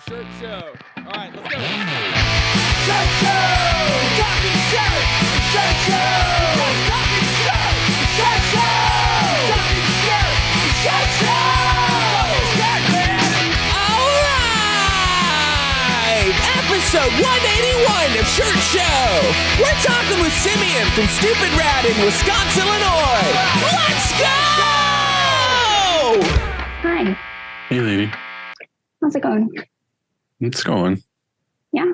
Shirt show. All right, let's go. Shirt show! Talking shirt! Shirt show! Talking shirt! Shirt show! Talking shirt! Shirt show! Shirt, man! All right! Episode 181 of Shirt Show. We're talking with Simeon from Stupid Rad in Wisconsin, Illinois. Let's go! Hi. Hey, lady. How's it going? It's going. Yeah.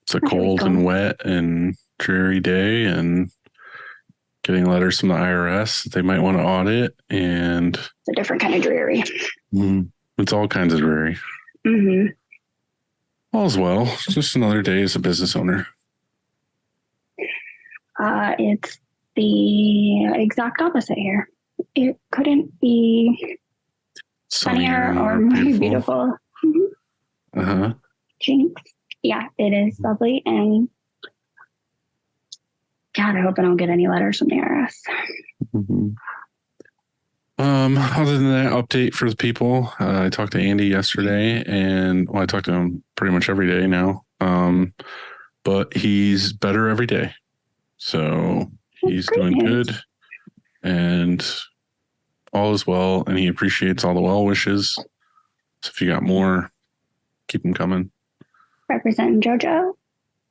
It's a cold and wet and dreary day, and getting letters from the IRS that they might want to audit, and It's a different kind of dreary. it's all kinds of dreary. Mm-hmm. All's well. It's just another day as a business owner. It's the exact opposite here. It couldn't be sunnier or more beautiful. Mm-hmm. Uh-huh. Jinx. Yeah, it is lovely. And God, I hope I don't get any letters from the IRS. Mm-hmm. Other than that, update for the people. I talked to Andy yesterday, and I talk to him pretty much every day now. But he's better every day. So he's doing good, and all is well, and he appreciates all the well wishes. So if you got more, keep them coming. Representing JoJo.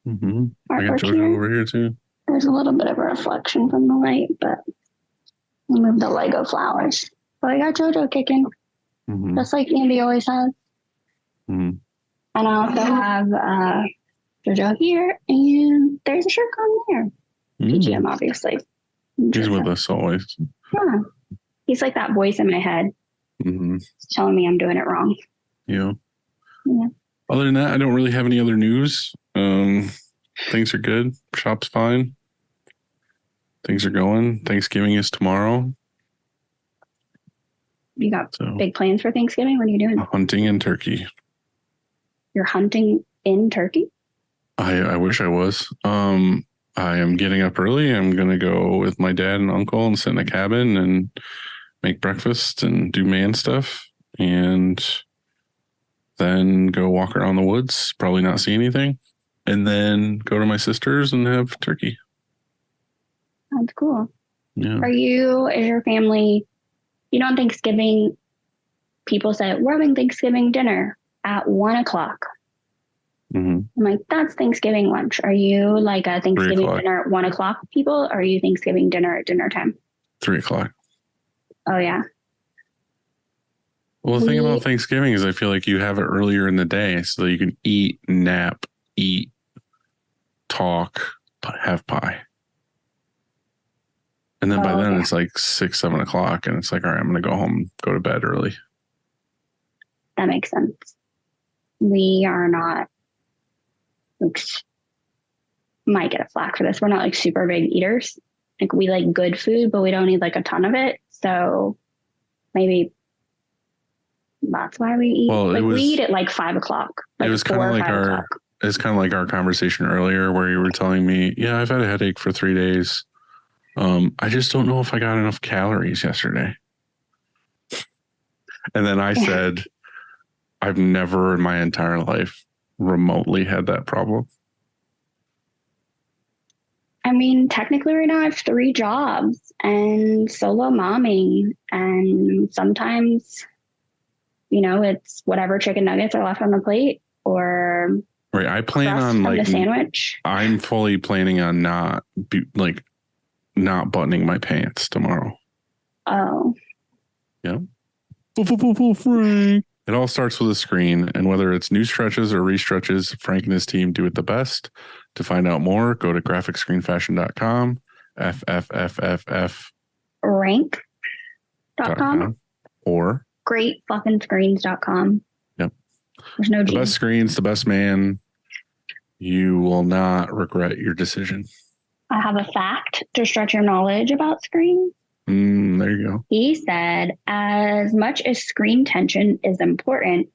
Mm-hmm. I got JoJo here. over here too. There's a little bit of a reflection from the light, but we moved the Lego flowers. But I got JoJo kicking, just like Andy always has. Mm-hmm. And I also have JoJo here, and there's a shirt on there. PGM, obviously. He's with us always. Yeah. He's like that voice in my head telling me I'm doing it wrong. Yeah. Yeah. Other than that, I don't really have any other news. Things are good. Shop's fine. Things are going. Thanksgiving is tomorrow. You got big plans for Thanksgiving? What are you doing? Hunting in Turkey. You're hunting in Turkey? I wish I was. I am getting up early. I'm going to go with my dad and uncle and sit in a cabin and make breakfast and do man stuff, and then go walk around the woods, probably not see anything, and then go to my sister's and have turkey. That's cool. Yeah. Is your family, on Thanksgiving, people say, we're having Thanksgiving dinner at 1:00. I'm like, that's Thanksgiving lunch. Are you like a Thanksgiving dinner at 1:00 people? Or are you Thanksgiving dinner at dinner time? 3:00. Oh, yeah. Well, the thing about Thanksgiving is I feel like you have it earlier in the day so you can eat, nap, talk, have pie. And then by then it's like 6, 7 o'clock, and it's like, all right, I'm going to go home, go to bed early. That makes sense. We are not, might get a flack for this. We're not like super big eaters. Like we like good food, but we don't eat like a ton of it. So maybe that's why we eat. Well, we eat at like 5 o'clock. Like it was kind of like our conversation earlier where you were telling me, yeah, I've had a headache for 3 days. I just don't know if I got enough calories yesterday. And then I said, I've never in my entire life remotely had that problem. I mean, technically right now I have 3 jobs and solo momming, and sometimes, it's whatever chicken nuggets are left on the plate or right. I plan on like a sandwich. I'm fully planning on not buttoning my pants tomorrow. Oh. Yeah. Frank. It all starts with a screen, and whether it's new stretches or re-stretches, Frank and his team do it the best. To find out more, go to graphicscreenfashion.com, rank.com, or greatfuckingscreens.com. Yep. There's no G. The best screens, the best man. You will not regret your decision. I have a fact to stretch your knowledge about screens. There you go. He said, as much as screen tension is important,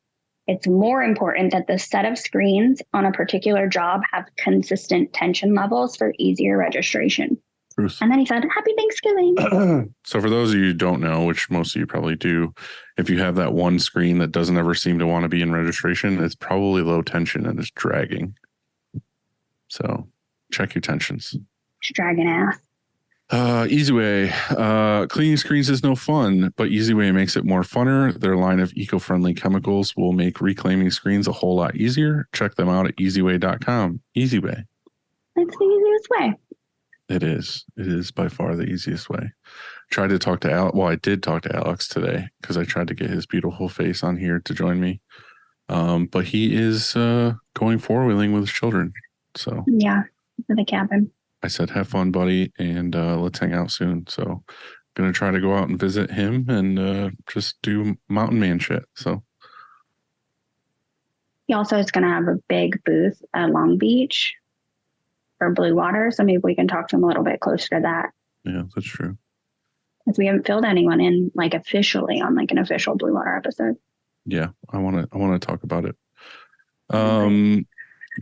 it's more important that the set of screens on a particular job have consistent tension levels for easier registration. Bruce. And then he said, Happy Thanksgiving. So for those of you who don't know, which most of you probably do, if you have that one screen that doesn't ever seem to want to be in registration, it's probably low tension and it's dragging. So check your tensions. It's dragging ass. EasyWay. Cleaning screens is no fun, but EasyWay makes it more funner. Their line of eco-friendly chemicals will make reclaiming screens a whole lot easier. Check them out at easyway.com. EasyWay. It's the easiest way. It is. It is by far the easiest way. Tried to talk to Alex. Well, I did talk to Alex today because I tried to get his beautiful face on here to join me. But he is going four-wheeling with his children. So yeah, for the cabin. I said, have fun, buddy, and let's hang out soon. So going to try to go out and visit him and just do mountain man shit. So He also is going to have a big booth at Long Beach for Blue Water. So maybe we can talk to him a little bit closer to that. yeah, that's true. Because we haven't filled anyone in like officially on like an official Blue Water episode. Yeah, I want to talk about it.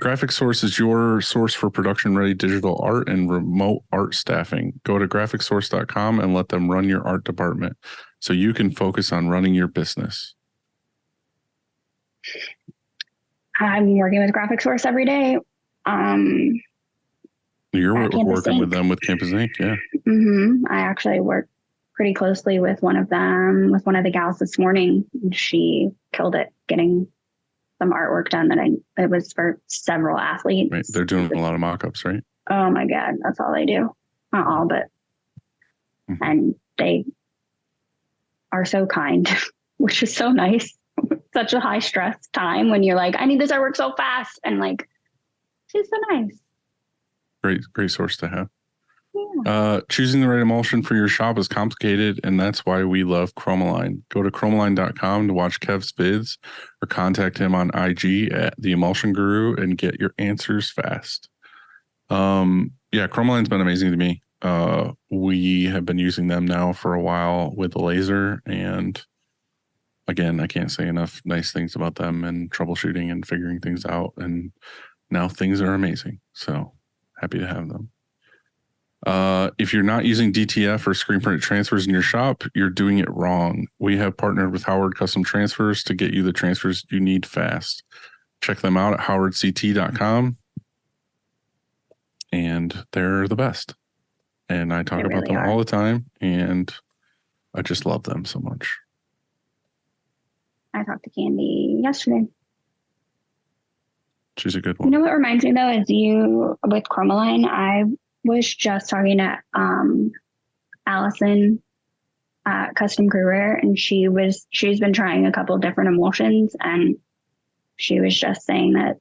Graphic Source is your source for production-ready digital art and remote art staffing. Go to graphicsource.com and let them run your art department so you can focus on running your business. I'm working with Graphic Source every day. You're working with Inc. them with Campus Inc., yeah. I actually work pretty closely with one of the gals this morning. She killed it getting some artwork done it was for several athletes. Right. They're doing a lot of mock-ups, right? Oh my God, that's all they do. Not all, but and they are so kind, which is so nice. Such a high stress time when you're like, I need this artwork so fast, and like, she's so nice. Great source to have. Yeah. Choosing the right emulsion for your shop is complicated, and that's why we love Chromaline. Go to chromaline.com to watch Kev's vids or contact him on IG at The Emulsion Guru and get your answers fast. Yeah, Chromaline's been amazing to me. We have been using them now for a while with the laser, and again, I can't say enough nice things about them and troubleshooting and figuring things out, and now things are amazing. So happy to have them. If you're not using DTF or screen printed transfers in your shop, you're doing it wrong. We have partnered with Howard Custom Transfers to get you the transfers you need fast. Check them out at howardct.com. And they're the best. And I talk about them all the time, and I just love them so much. I talked to Candy yesterday. She's a good one. You know what reminds me though is you with Chromaline. I was just talking to Allison at Custom Career, and she's been trying a couple different emulsions, and she was just saying that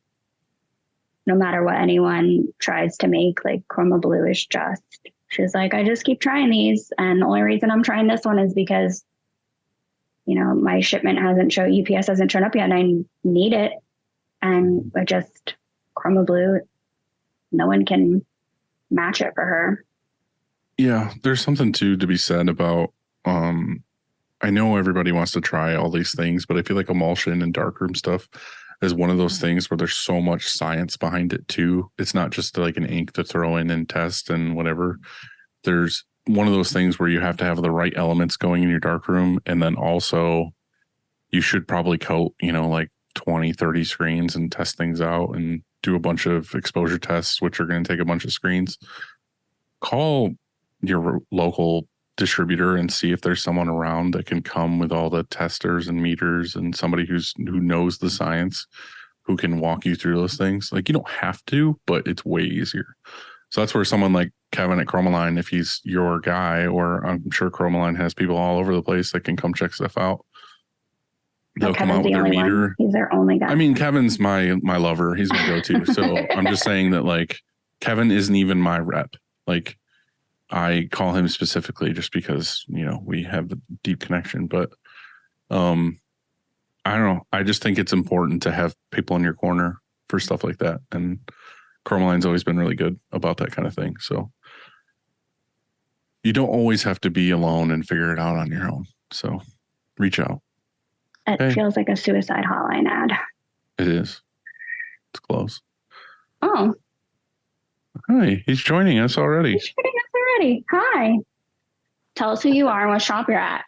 no matter what anyone tries to make, like Chroma Blue is just, she's like, I just keep trying these, and the only reason I'm trying this one is because, you know, my shipment UPS hasn't shown up yet, and I need it, and I just Chroma Blue, no one can match it for her. Yeah, there's something to be said about I know everybody wants to try all these things, but I feel like emulsion and darkroom stuff is one of those things where there's so much science behind it too. It's not just like an ink to throw in and test and whatever. There's one of those things where you have to have the right elements going in your darkroom, and then also you should probably coat, you know, like 20, 30 screens and test things out and do a bunch of exposure tests, which are going to take a bunch of screens. Call your local distributor and see if there's someone around that can come with all the testers and meters and somebody who knows the science, who can walk you through those things. Like, you don't have to, but it's way easier. So that's where someone like Kevin at Chromaline, if he's your guy, or I'm sure Chromaline has people all over the place that can come check stuff out. They'll come out with their meter. He's their only guy. I mean, Kevin's my lover. He's my go-to. So I'm just saying that, like, Kevin isn't even my rep. Like, I call him specifically just because, you know, we have a deep connection. But I don't know. I just think it's important to have people in your corner for stuff like that. And Chromaline's always been really good about that kind of thing. So you don't always have to be alone and figure it out on your own. So reach out. It feels like a suicide hotline ad. It is. It's close. Oh. Hi, he's joining us already. He's joining us already. Hi. Tell us who you are and what shop you're at.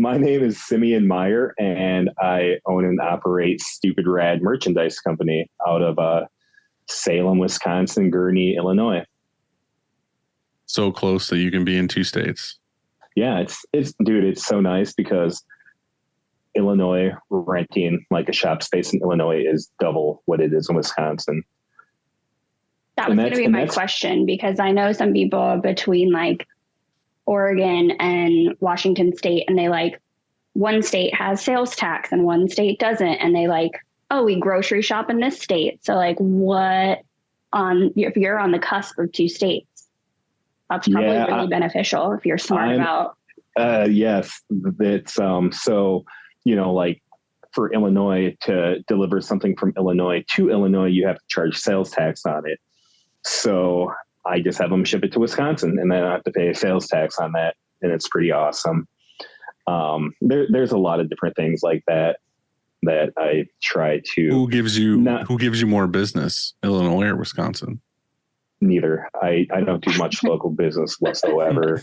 My name is Simeon Meyer, and I own and operate Stupid Rad Merchandise Company out of Salem, Wisconsin, Gurnee, Illinois. So close that you can be in 2 states. Yeah, it's so nice because Illinois, renting like a shop space in Illinois is double what it is in Wisconsin. That was going to be my question, because I know some people between like Oregon and Washington State, and they like, one state has sales tax and one state doesn't. And they like, oh, we grocery shop in this state. So like if you're on the cusp of 2 states, that's probably really beneficial if you're smart about. Yes, it's so, like for Illinois to deliver something from Illinois to Illinois, you have to charge sales tax on it. So I just have them ship it to Wisconsin, and then I have to pay a sales tax on that. And it's pretty awesome. There's a lot of different things like that I try to. Who gives you more business, Illinois or Wisconsin? Neither. I don't do much local business whatsoever.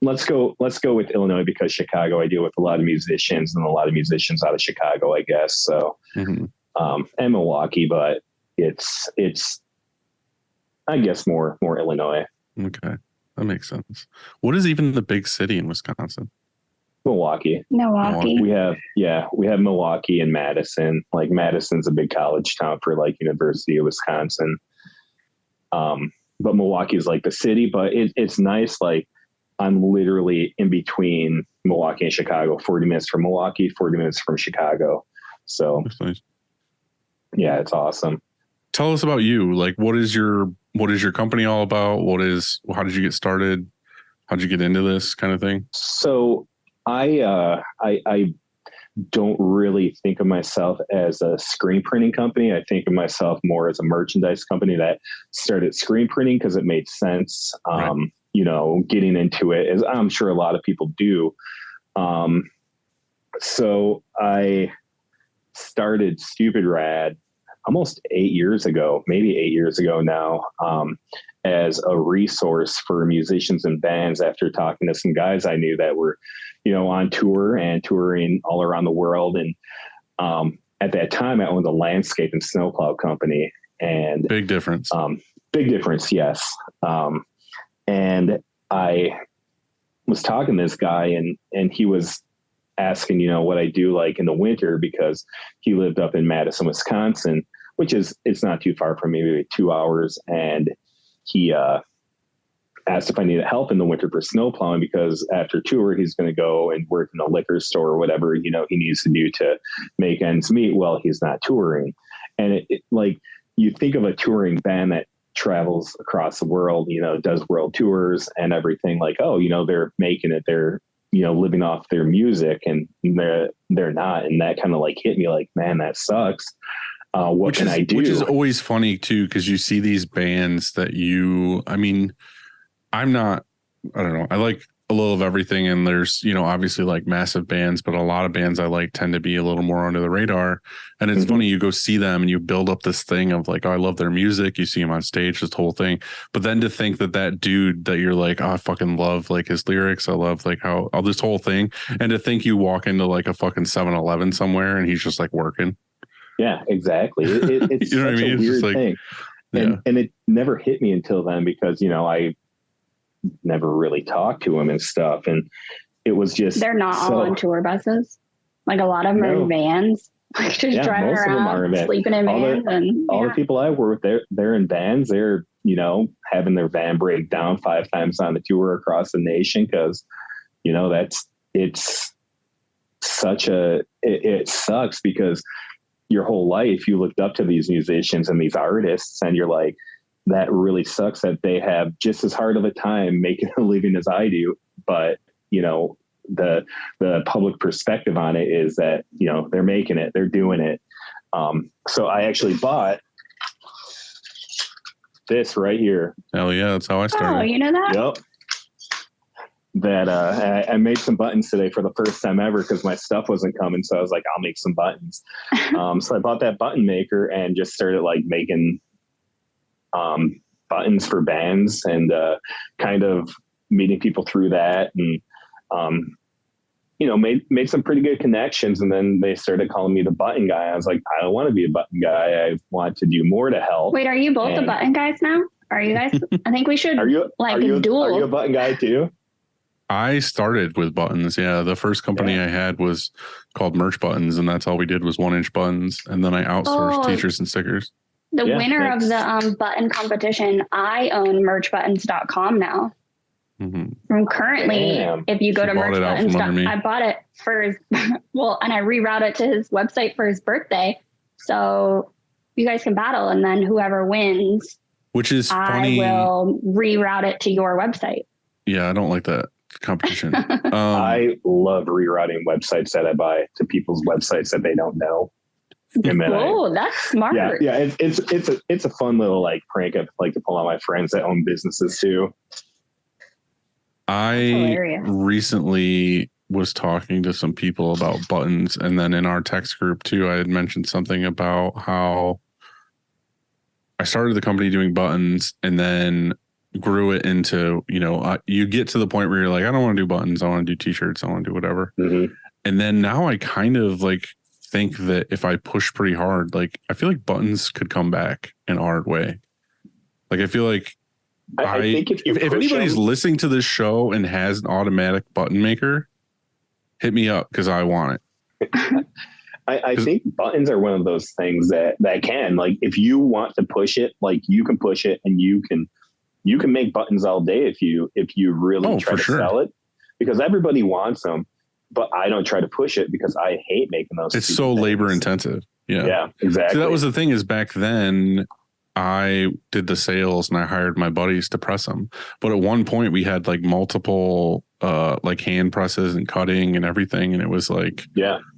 Let's go with Illinois, because Chicago, I deal with a lot of musicians, and a lot of musicians out of Chicago, I guess. So, and Milwaukee, but it's I guess more Illinois. Okay, that makes sense. What is even the big city in Wisconsin? Milwaukee. We have Milwaukee and Madison. Like Madison's a big college town for like University of Wisconsin. But Milwaukee is like the city, but it's nice. Like I'm literally in between Milwaukee and Chicago, 40 minutes from Milwaukee, 40 minutes from Chicago. So nice. Yeah, it's awesome. Tell us about you. Like, what is your company all about? How did you get started? How'd you get into this kind of thing? So I don't really think of myself as a screen printing company. I think of myself more as a merchandise company that started screen printing because it made sense. Right. Getting into it, as I'm sure a lot of people do. So I started Stupid Rad almost 8 years ago, maybe 8 years ago now, as a resource for musicians and bands after talking to some guys I knew that were, on tour and touring all around the world. And at that time I owned a landscape and snowplow company, and big difference. Yes. And I was talking to this guy, and he was asking, what I do like in the winter, because he lived up in Madison, Wisconsin, which it's not too far from me, maybe 2 hours. And he asked if I needed help in the winter for snow plowing, because after tour, he's going to go and work in a liquor store or whatever, he needs to do to make ends meet while he's not touring. And it like, you think of a touring band that travels across the world, does world tours and everything, like, oh, they're making it, they're, living off their music, and they're not. And that kind of like hit me like, man, that sucks. What can I do? Which is always funny too, because you see these bands that I don't know. I like a little of everything, and there's, obviously like massive bands, but a lot of bands I like tend to be a little more under the radar. And it's funny, you go see them and you build up this thing of like, oh, I love their music. You see him on stage, this whole thing. But then to think that dude that you're like, oh, I fucking love like his lyrics. I love like how all this whole thing. And to think you walk into like a fucking 7-Eleven somewhere and he's just like working. Yeah, exactly. It's such a weird thing. And it never hit me until then, because, I never really talked to him and stuff. And it was just, they're not all on tour buses. Like a lot of them are in vans, like just driving around, sleeping in vans. All the people I work with, they're in vans. They're, having their van break down 5 times on the tour across the nation. Cause it sucks, because your whole life you looked up to these musicians and these artists, and you're like, that really sucks that they have just as hard of a time making a living as I do. But, the public perspective on it is that, they're making it, they're doing it. So I actually bought this right here. Hell yeah. That's how I started. Oh, you know that? Yep. that I made some buttons today for the first time ever because my stuff wasn't coming. So I was like, I'll make some buttons. So I bought that button maker and just started like making buttons for bands and kind of meeting people through that, and made some pretty good connections. And then they started calling me the button guy. I was like, I don't want to be a button guy. I want to do more to help. Wait, are you both the button guys now? Are you guys? I think we should are you duel. Are you a button guy too? I started with buttons. Yeah. The first company I had was called Merch Buttons, and that's all we did was 1-inch buttons. And then I outsourced t-shirts and stickers. The winner of the button competition, I own merchbuttons.com now. From currently, if you go to merchbuttons.com, I bought it for his, and I reroute it to his website for his birthday. So you guys can battle, and then whoever wins, which is funny, I will reroute it to your website. Yeah, I don't like that competition. I love rerouting websites that I buy to people's websites that they don't know. Oh, that's smart. Yeah. It's a fun little like prank I like to pull on my friends that own businesses too. I recently was talking to some people about buttons, and then in our text group too, I had mentioned something about how I started the company doing buttons and then grew it into, you get to the point where you're like, I don't want to do buttons. I want to do t-shirts. I want to do whatever. Mm-hmm. And then now I kind of like think that if I push pretty hard, like I feel like buttons could come back in a hard way. Like I feel like I think if anybody's listening to this show and has an automatic button maker, hit me up because I want it. I think buttons are one of those things that can, like, if you want to push it, like you can push it, and you can make buttons all day if you really try to sell it, because everybody wants them. But I don't try to push it because I hate making those. It's so labor intensive. Yeah, exactly. So that was the thing, is back then I did the sales and I hired my buddies to press them. But at one point we had like multiple like hand presses and cutting and everything. And it was like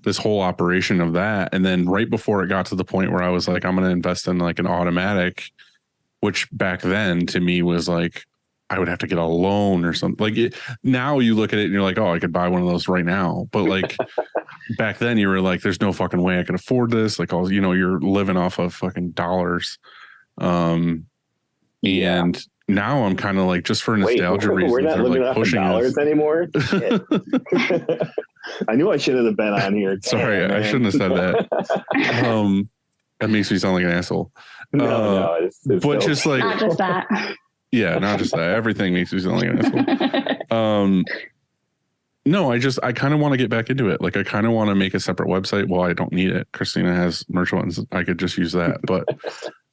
this whole operation of that. And then right before it got to the point where I was like, I'm going to invest in like an automatic, which back then to me was like, I would have to get a loan or something. Like now you look at it and you're like, oh, I could buy one of those right now. But like back then you were like, there's no fucking way I can afford this. Like, you're living off of fucking dollars. And now I'm kind of like, just for nostalgia reasons, we're not living like off of dollars anymore. I knew I should have been on here. Sorry, I shouldn't have said that. That makes me sound like an asshole. No, it's but just like, not just that. Yeah, not just that. Everything makes me sound like an asshole. No, I kind of want to get back into it. Like, I kind of want to make a separate website. Well, I don't need it. Christina has merch ones. I could just use that. But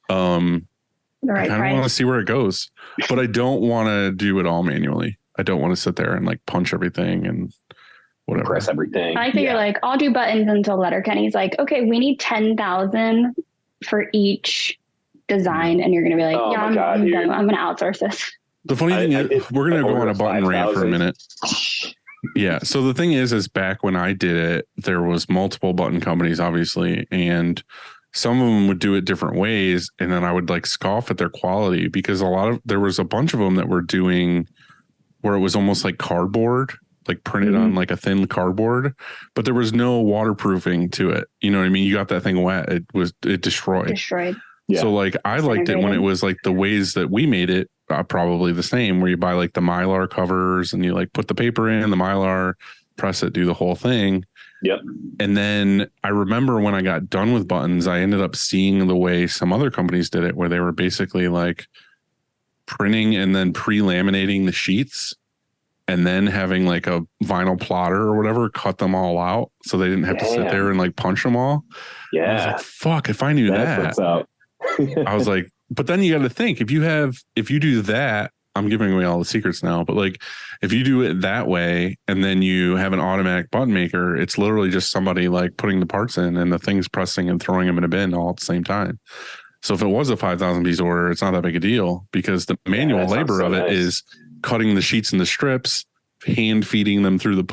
I kind of want to see where it goes. But I don't want to do it all manually. I don't want to sit there and like punch everything and whatever. Press everything. I think you're like, I'll do buttons until Letterkenny's like, okay, we need 10,000 for each design, and you're going to be like, I'm going to outsource this. The funny thing is, we're going to go on a button rant for a minute. Yeah. So the thing is back when I did it, there was multiple button companies, obviously, and some of them would do it different ways. And then I would like scoff at their quality, because there was a bunch of them that were doing where it was almost like cardboard, like printed on like a thin cardboard, but there was no waterproofing to it. You know what I mean? You got that thing wet, it destroyed. Yeah. So like I liked it when it was like the ways that we made it, probably the same, where you buy like the Mylar covers and you like put the paper in the Mylar, press it, do the whole thing. Yep. And then I remember when I got done with buttons, I ended up seeing the way some other companies did it, where they were basically like printing and then pre-laminating the sheets and then having like a vinyl plotter or whatever cut them all out so they didn't have to sit there and like punch them all. Yeah. I was like, fuck, if I knew that. I was like, but then you got to think, if you do that, I'm giving away all the secrets now, but like if you do it that way and then you have an automatic button maker, it's literally just somebody like putting the parts in and the thing's pressing and throwing them in a bin all at the same time. So if it was a 5,000 piece order, it's not that big a deal, because the manual labor of it is cutting the sheets into strips, hand feeding them through the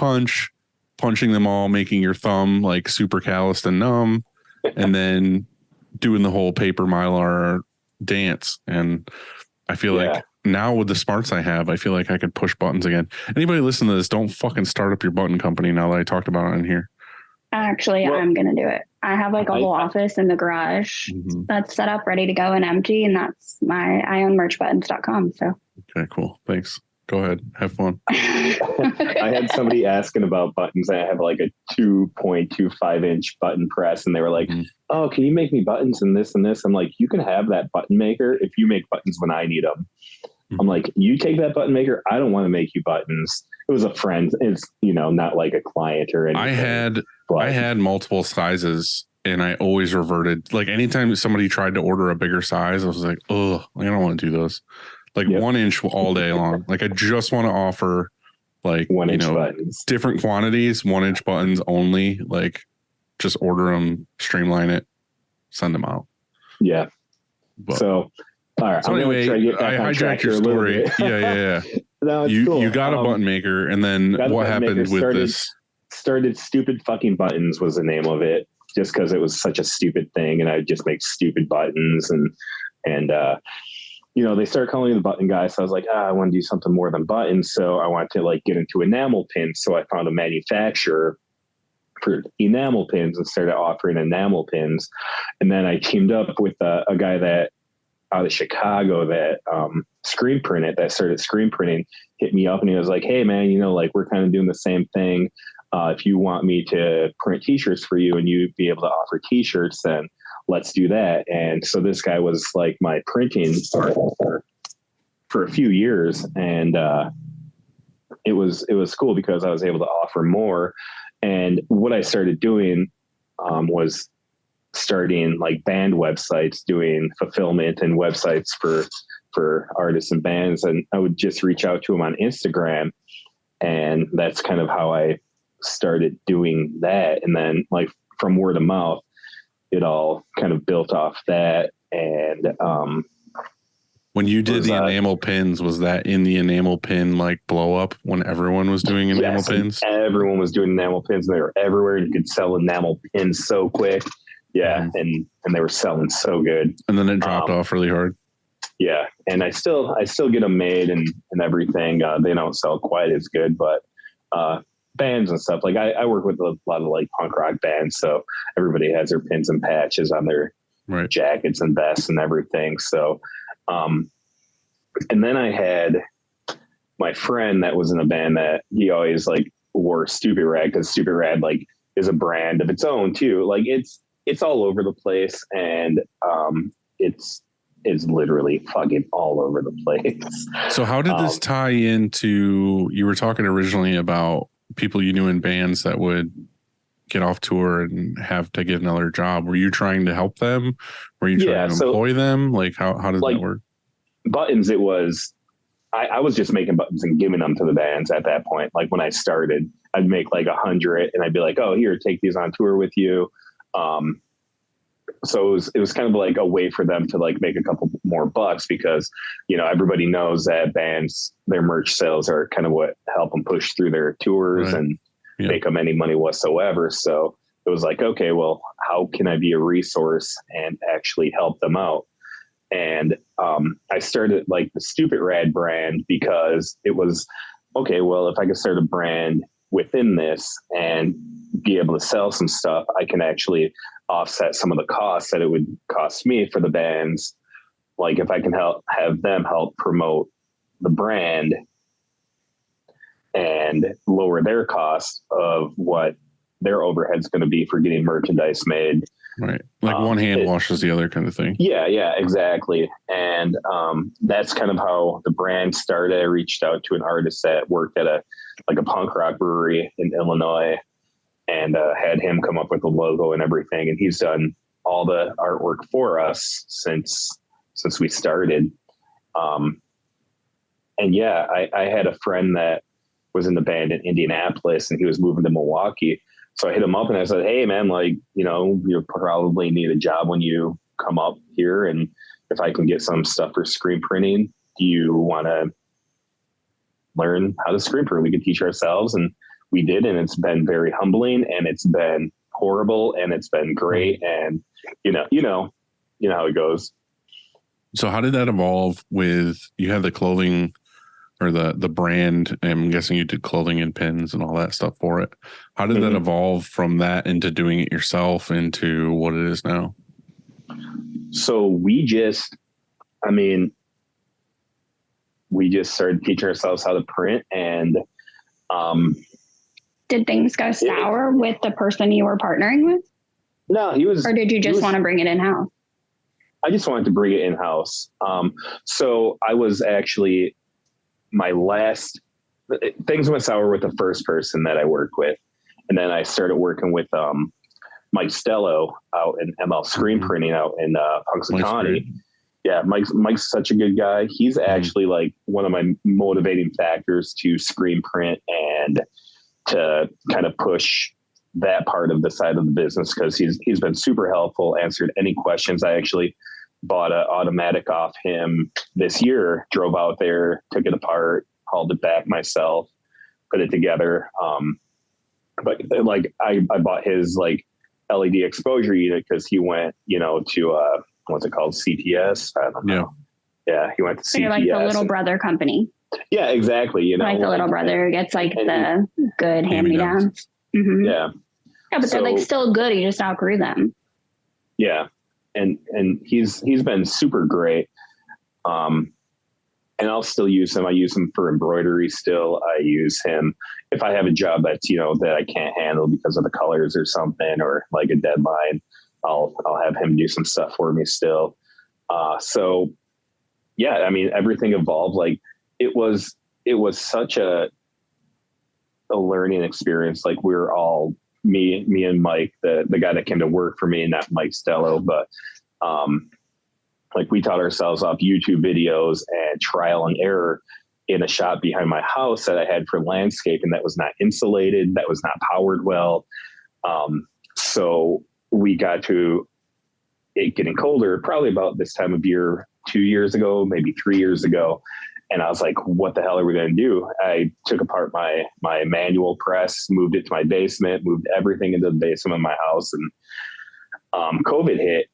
punching them all, making your thumb like super calloused and numb, and then doing the whole paper Mylar dance. And I feel like now with the smarts I have, I feel like I could push buttons again. Anybody listen to this, don't fucking start up your button company now that I talked about it in here. Actually, I'm going to do it. I have like a whole office in the garage that's set up, ready to go and empty. And that's I own merchbuttons.com. So. Okay, cool. Thanks. Go ahead. Have fun. I had somebody asking about buttons. I have like a 2.25 inch button press, and they were like, "Oh, can you make me buttons and this and this?" I'm like, "You can have that button maker if you make buttons when I need them." I'm like, "You take that button maker. I don't want to make you buttons." It was a friend. It's, you know, not like a client or anything. I had multiple sizes, and I always reverted. Like anytime somebody tried to order a bigger size, I was like, "Oh, I don't want to do those." Like 1 inch all day long. Like I just want to offer like 1 inch buttons, different quantities, 1 inch buttons only. Like just order them, streamline it, send them out. Yeah. But, so, all right. So anyway, I hijacked your story. Yeah. No, it's cool. You got a button maker, and then what happened with this? Started Stupid Fucking Buttons was the name of it, just because it was such a stupid thing, and I would just make stupid buttons, and you know, they started calling me the button guy. So I was like, I want to do something more than buttons. So I wanted to like get into enamel pins. So I found a manufacturer for enamel pins and started offering enamel pins. And then I teamed up with a guy that out of Chicago that screen printed, that started screen printing, hit me up, and he was like, "Hey man, you know, like we're kind of doing the same thing. If you want me to print t-shirts for you and you be able to offer t-shirts, then let's do that." And so this guy was like my printing partner for a few years. And it was cool because I was able to offer more. And what I started doing was starting like band websites, doing fulfillment and websites for artists and bands. And I would just reach out to them on Instagram. And that's kind of how I started doing that. And then like from word of mouth, it all kind of built off that. And when you did the enamel pins, was that in the enamel pin like blow up when everyone was doing enamel pins? Everyone was doing enamel pins, and they were everywhere. You could sell enamel pins so quick. Yeah. And they were selling so good. And then it dropped off really hard. Yeah. And I still get them made and everything. They don't sell quite as good, but bands and stuff. Like I work with a lot of like punk rock bands, so everybody has their pins and patches on their jackets and vests and everything. So, and then I had my friend that was in a band that he always like wore Stupid Rad, because Stupid Rad like is a brand of its own too. Like it's all over the place, and it's literally fucking all over the place. So how did this tie into, you were talking originally about people you knew in bands that would get off tour and have to get another job? Were you trying to help them? Were you trying to employ them? Like how did that work? Buttons, it was, I was just making buttons and giving them to the bands at that point. Like when I started, I'd make like 100 and I'd be like, "Oh, here, take these on tour with you." So it was kind of like a way for them to like make a couple more bucks, because, you know, everybody knows that bands, their merch sales are kind of what help them push through their tours and make them any money whatsoever. So it was like, okay, well, how can I be a resource and actually help them out? And I started like the Stupid Rad brand because it was, okay, well, if I could start a brand within this and be able to sell some stuff, I can actually offset some of the costs that it would cost me for the bands. Like if I can have them help promote the brand and lower their cost of what their overhead's going to be for getting merchandise made. Right. Like one hand washes the other kind of thing. Yeah, exactly. And that's kind of how the brand started. I reached out to an artist that worked at a punk rock brewery in Illinois, and had him come up with the logo and everything. And he's done all the artwork for us since we started. And yeah, I had a friend that was in the band in Indianapolis, and he was moving to Milwaukee. So I hit him up and I said, "Hey man, like, you know, you'll probably need a job when you come up here. And if I can get some stuff for screen printing, do you want to learn how to screen print? We could teach ourselves." And we did. And it's been very humbling, and it's been horrible, and it's been great. And you know how it goes. So how did that evolve with, you had the clothing or the brand, I'm guessing you did clothing and pins and all that stuff for it. How did that evolve from that into doing it yourself into what it is now? So we just started teaching ourselves how to print, and did things go sour with the person you were partnering with? No, or did you just want to bring it in-house? I just wanted to bring it in-house. So I was actually things went sour with the first person that I worked with. And then I started working with Mike Stello out in ML Screen Printing out in Punxsutawney. Yeah, Mike's such a good guy. He's actually like one of my motivating factors to screen print and to kind of push that part of the side of the business, because he's been super helpful, answered any questions. I actually bought an automatic off him this year, drove out there, took it apart, hauled it back myself, put it together. But like I bought his like LED exposure unit because he went, to what's it called? CTS. I don't know. Yeah. He went to CTS. So you're like the little brother company. Yeah, exactly. Like the little brother gets like the good hand-me-downs. Mm-hmm. Yeah. Yeah, but they're like still good. You just outgrew them. Yeah. And he's been super great. And I'll still use him. I use him for embroidery still. I use him if I have a job that's, that I can't handle because of the colors or something, or like a deadline, I'll have him do some stuff for me still. So yeah, I mean, everything evolved. Like it was such a learning experience. Like we were all, me and Mike, the guy that came to work for me, and not Mike Stello, but like we taught ourselves off YouTube videos and trial and error in a shop behind my house that I had for landscaping that was not insulated, that was not powered well. So we got to it getting colder, probably about this time of year, 2 years ago, maybe 3 years ago. And I was like, what the hell are we going to do? I took apart my manual press, moved it to my basement, moved everything into the basement of my house. And COVID hit.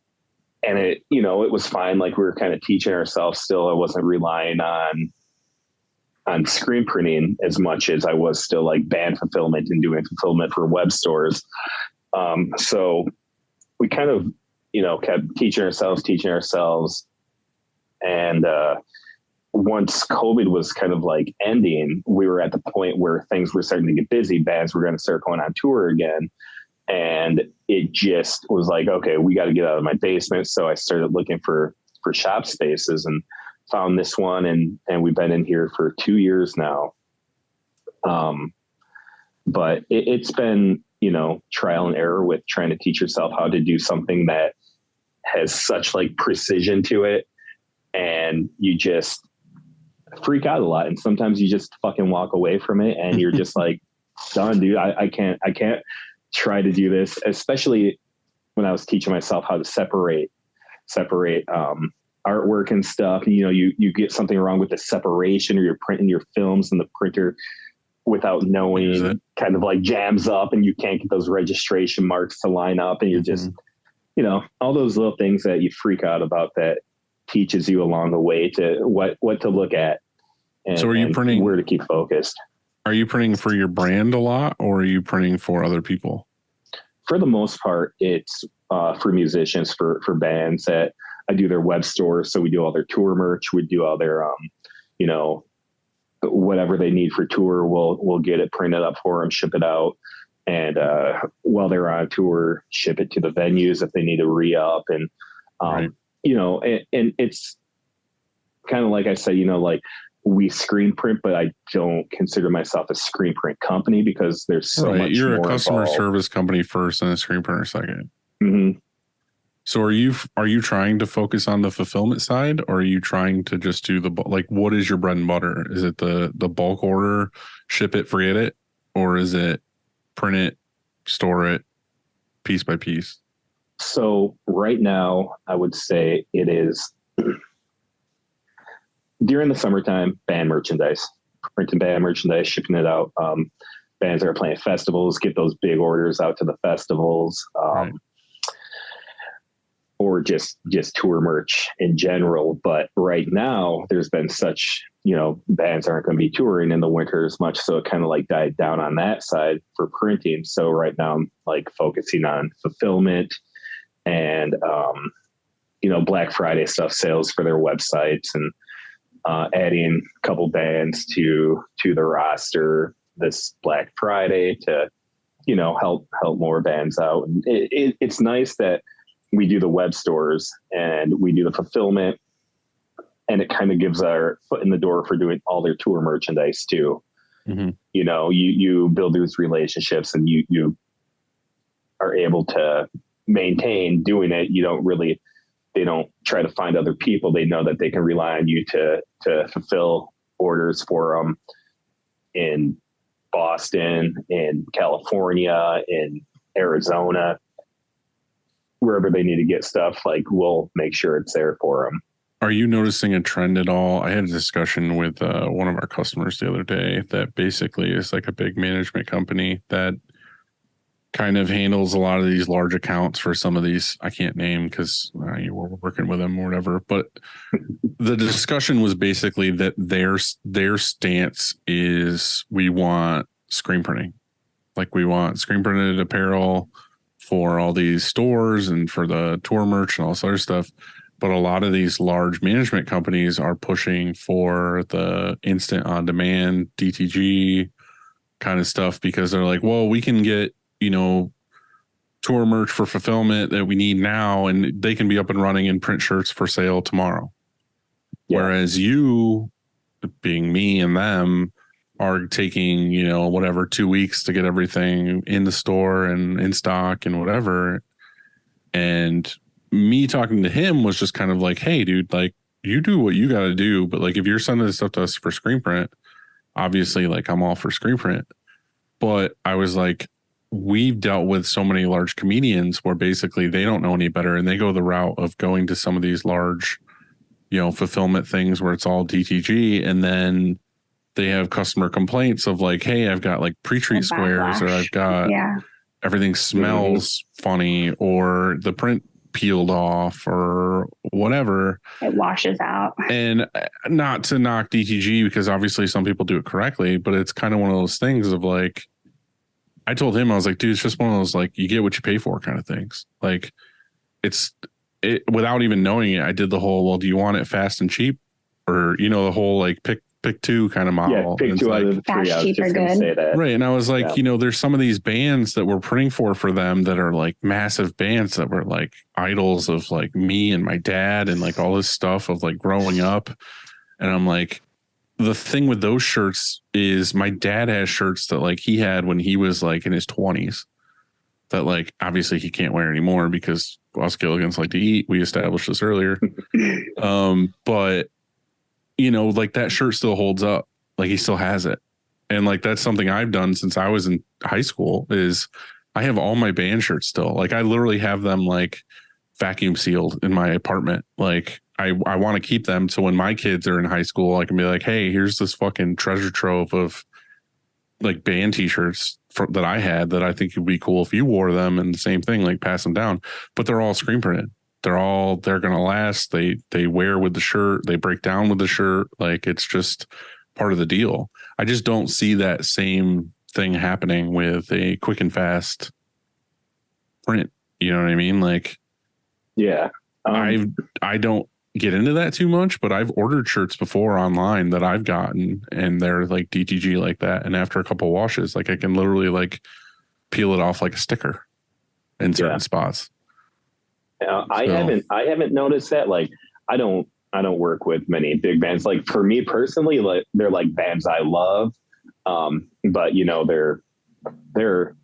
And it was fine. Like we were kind of teaching ourselves still. I wasn't relying on screen printing as much as I was still like band fulfillment and doing fulfillment for web stores. So we kind of, kept teaching ourselves. And once COVID was kind of like ending, we were at the point where things were starting to get busy. Bands were going to start going on tour again. And it just was like, okay, we got to get out of my basement. So I started looking for shop spaces and found this one. And we've been in here for 2 years now. But it's been, trial and error with trying to teach yourself how to do something that has such like precision to it. And you just freak out a lot. And sometimes you just fucking walk away from it and you're just like, done, dude. I can't try to do this, especially when I was teaching myself how to separate artwork and stuff. You get something wrong with the separation, or you're printing your films and the printer without knowing kind of like jams up and you can't get those registration marks to line up, and you're just, all those little things that you freak out about that teaches you along the way to what to look at. And, so are you printing, where to keep focused? Are you printing for your brand a lot, or are you printing for other people? For the most part, it's for musicians, for bands that I do their web stores. So we do all their tour merch. We do all their, whatever they need for tour. We'll get it printed up for them, ship it out. And while they're on tour, ship it to the venues if they need to re-up. And, right. And it's kind of like I said, like, we screen print, but I don't consider myself a screen print company because there's so much. You're more a customer involved. Service company first and a screen printer second. Mm-hmm. So are you trying to focus on the fulfillment side, or are you trying to just do what is your bread and butter? Is it the bulk order, ship it, forget it? Or is it print it, store it piece by piece? So right now I would say it is during the summertime, band merchandise, printing band merchandise, shipping it out. Bands that are playing festivals, get those big orders out to the festivals. Right. or just tour merch in general. But right now there's been such, bands aren't going to be touring in the winter as much. So it kind of like died down on that side for printing. So right now I'm like focusing on fulfillment and, Black Friday stuff, sales for their websites, and adding a couple bands to the roster this Black Friday to, help more bands out. And it's nice that we do the web stores and we do the fulfillment, and it kind of gives our foot in the door for doing all their tour merchandise too. Mm-hmm. You build these relationships and you are able to maintain doing it. They don't try to find other people. They know that they can rely on you to fulfill orders for them in Boston, in California, in Arizona, wherever they need to get stuff. Like, we'll make sure it's there for them. Are you noticing a trend at all? I had a discussion with one of our customers the other day that basically is like a big management company that kind of handles a lot of these large accounts for some of these. I can't name because we're working with them or whatever. But the discussion was basically that their stance is we want screen printing. Like, we want screen printed apparel for all these stores and for the tour merch and all this other stuff. But a lot of these large management companies are pushing for the instant on demand DTG kind of stuff because they're like, well, we can get, tour merch for fulfillment that we need now, and they can be up and running and print shirts for sale tomorrow. Yeah. Whereas you, being me and them, are taking, 2 weeks to get everything in the store and in stock and whatever. And me talking to him was just kind of like, hey, dude, like, you do what you got to do. But like, if you're sending this stuff to us for screen print, obviously, like, I'm all for screen print. But I was like, we've dealt with so many large comedians where basically they don't know any better, and they go the route of going to some of these large, fulfillment things where it's all DTG, and then they have customer complaints of like, hey, I've got like pre-treat squares, or I've got everything smells funny, or the print peeled off, or whatever. It washes out. And not to knock DTG, because obviously some people do it correctly, but it's kind of one of those things of like, I told him, I was like, dude, it's just one of those, like, you get what you pay for kind of things. Like, without even knowing it, I did the whole, well, do you want it fast and cheap? Or, the whole like pick two kind of model. Yeah, pick two out of the three. I was just going to say that. Right. And I was like, there's some of these bands that we're printing for them that are like massive bands that were like idols of like me and my dad and like all this stuff of like growing up. And I'm like, the thing with those shirts is my dad has shirts that like he had when he was like in his 20s that like obviously he can't wear anymore because us Gilligans like to eat. We established this earlier. But like that shirt still holds up. Like, he still has it. And like, that's something I've done since I was in high school is I have all my band shirts still. Like, I literally have them like vacuum sealed in my apartment. Like, I want to keep them so when my kids are in high school, I can be like, hey, here's this fucking treasure trove of like band t-shirts that I had that I think would be cool if you wore them, and the same thing, like pass them down. But they're all screen printed. They're going to last. They wear with the shirt. They break down with the shirt. Like, it's just part of the deal. I just don't see that same thing happening with a quick and fast print. You know what I mean? Like, yeah, I don't get into that too much, but I've ordered shirts before online that I've gotten, and they're like DTG like that. And after a couple washes, like, I can literally like peel it off like a sticker in certain spots. I haven't noticed that. Like, I don't work with many big bands. Like, for me personally, like, they're like bands I love. But they're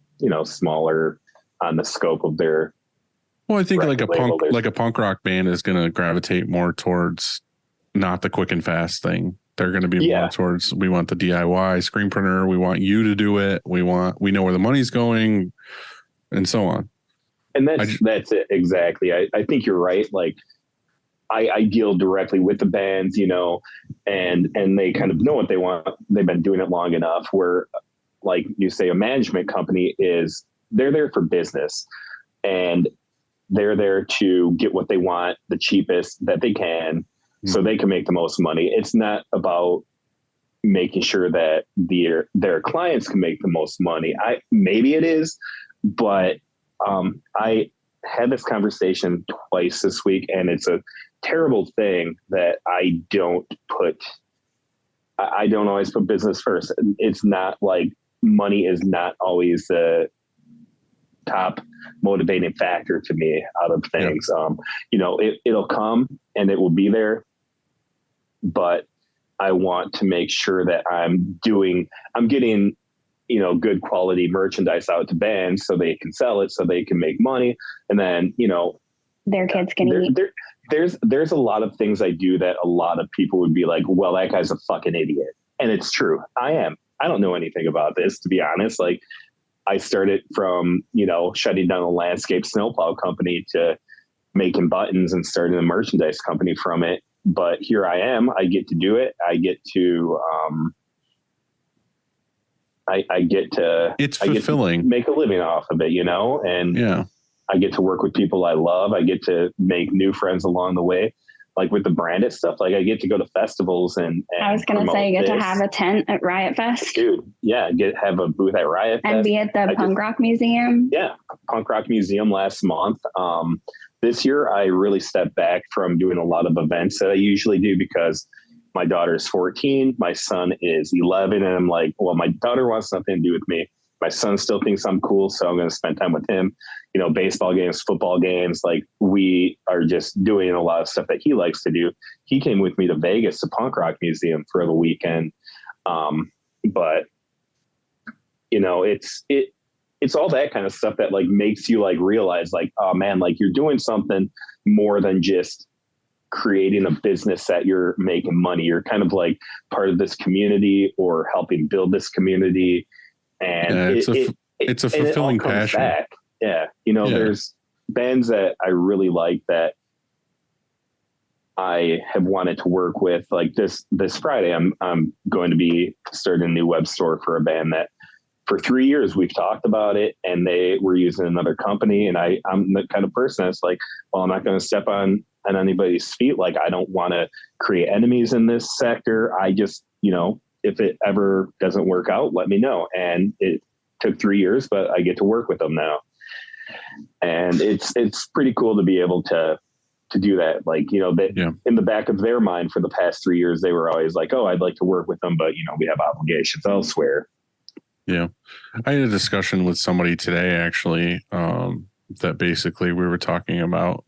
smaller on the scope of their. Well, I think like a punk rock band is going to gravitate more towards not the quick and fast thing. They're going to be more towards, we want the DIY screen printer. We want you to do it. We know where the money's going, and so on. And that's it. Exactly. I think you're right. Like, I deal directly with the bands, and they kind of know what they want. They've been doing it long enough where, like you say, a management company they're there for business, and they're there to get what they want, the cheapest that they can, so they can make the most money. It's not about making sure that their clients can make the most money. Maybe it is, but I had this conversation twice this week, and it's a terrible thing that I don't always put business first. It's not like money is not always the top motivating factor to me out of things. It'll come and it will be there, but I want to make sure that I'm getting, good quality merchandise out to bands so they can sell it, so they can make money. And then, their kids can eat. There's a lot of things I do that a lot of people would be like, well, that guy's a fucking idiot. And it's true. I am. I don't know anything about this, to be honest. Like, I started from, shutting down a landscape snowplow company to making buttons and starting a merchandise company from it. But here I am. I get to do it. I get to, it's fulfilling. Make a living off of it, and yeah. I get to work with people I love. I get to make new friends along the way. Like with the branded stuff, like I get to go to festivals and I was going to say, you get to have a tent at Riot Fest. Dude, yeah, have a booth at Riot Fest. And be at the Punk Rock Museum. Yeah, Punk Rock Museum last month. This year, I really stepped back from doing a lot of events that I usually do because my daughter is 14, my son is 11, and I'm like, well, my daughter wants nothing to do with me. My son still thinks I'm cool, so I'm going to spend time with him. Baseball games, football games. Like, we are just doing a lot of stuff that he likes to do. He came with me to Vegas to Punk Rock Museum for the weekend. But it's all that kind of stuff that like makes you like realize like, oh man, like you're doing something more than just creating a business that you're making money. You're kind of like part of this community or helping build this community. And it's a fulfilling passion. Back. Yeah. There's bands that I really like that I have wanted to work with. Like this Friday, I'm going to be starting a new web store for a band that for 3 years we've talked about it, and they were using another company. And I'm the kind of person that's like, well, I'm not going to step on anybody's feet. Like, I don't want to create enemies in this sector. I just, if it ever doesn't work out, let me know. And it took 3 years, but I get to work with them now. And it's pretty cool to be able to do that. Like, in the back of their mind for the past 3 years, they were always like, oh, I'd like to work with them, but we have obligations elsewhere. Yeah. I had a discussion with somebody today, actually, that basically we were talking about,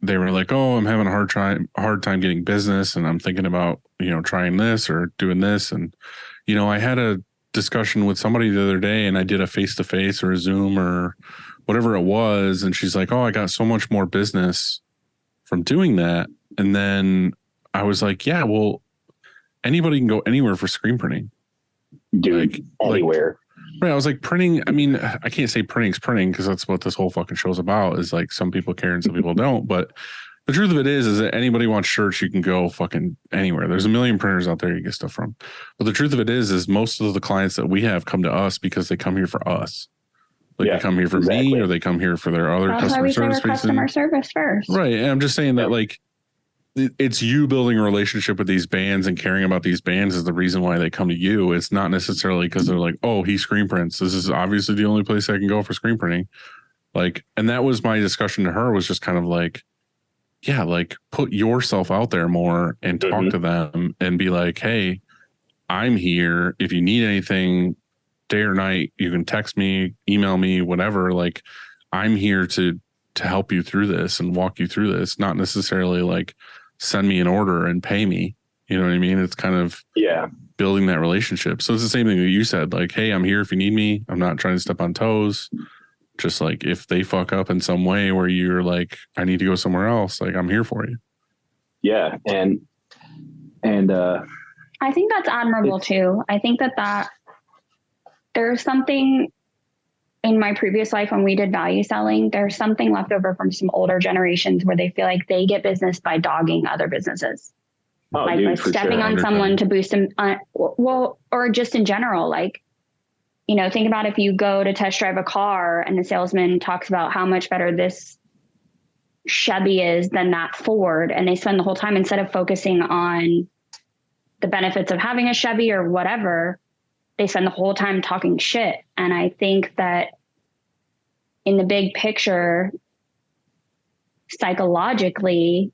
they were like, oh, I'm having a hard time getting business. And I'm thinking about, trying this or doing this. And, I had a discussion with somebody the other day, and I did a face-to-face or a Zoom or whatever it was. And she's like, oh, I got so much more business from doing that. And then I was like, yeah, well, anybody can go anywhere for screen printing. Dude, anywhere. Right. I was like, printing. I mean, I can't say printing's printing because that's what this whole fucking show's about, is like some people care and some people don't. But the truth of it is that anybody wants shirts, you can go fucking anywhere. There's a million printers out there you get stuff from. But the truth of it is most of the clients that we have come to us because they come here for us. Like, they come here for me, or they come here for their other customer service. Customer service first. Right. And I'm just saying that, like, it's you building a relationship with these bands and caring about these bands is the reason why they come to you. It's not necessarily because they're like, oh, he screen prints. This is obviously the only place I can go for screen printing. Like, and that was my discussion to her, was just kind of like, yeah, like, put yourself out there more and talk to them and be like, hey, I'm here. If you need anything day or night, you can text me, email me, whatever. Like, I'm here to help you through this and walk you through this. Not necessarily like, send me an order and pay me. You know what I mean? It's kind of building that relationship. So it's the same thing that you said, like, hey, I'm here if you need me. I'm not trying to step on toes. Just like, if they fuck up in some way where you're like, I need to go somewhere else, like, I'm here for you. Yeah. And I think that's admirable too. I think that there's something in my previous life when we did value selling, there's something left over from some older generations where they feel like they get business by dogging other businesses. By stepping on someone to boost them, or just in general, like, think about if you go to test drive a car and the salesman talks about how much better this Chevy is than that Ford, and they spend the whole time, instead of focusing on the benefits of having a Chevy or whatever, they spend the whole time talking shit. And I think that in the big picture, psychologically,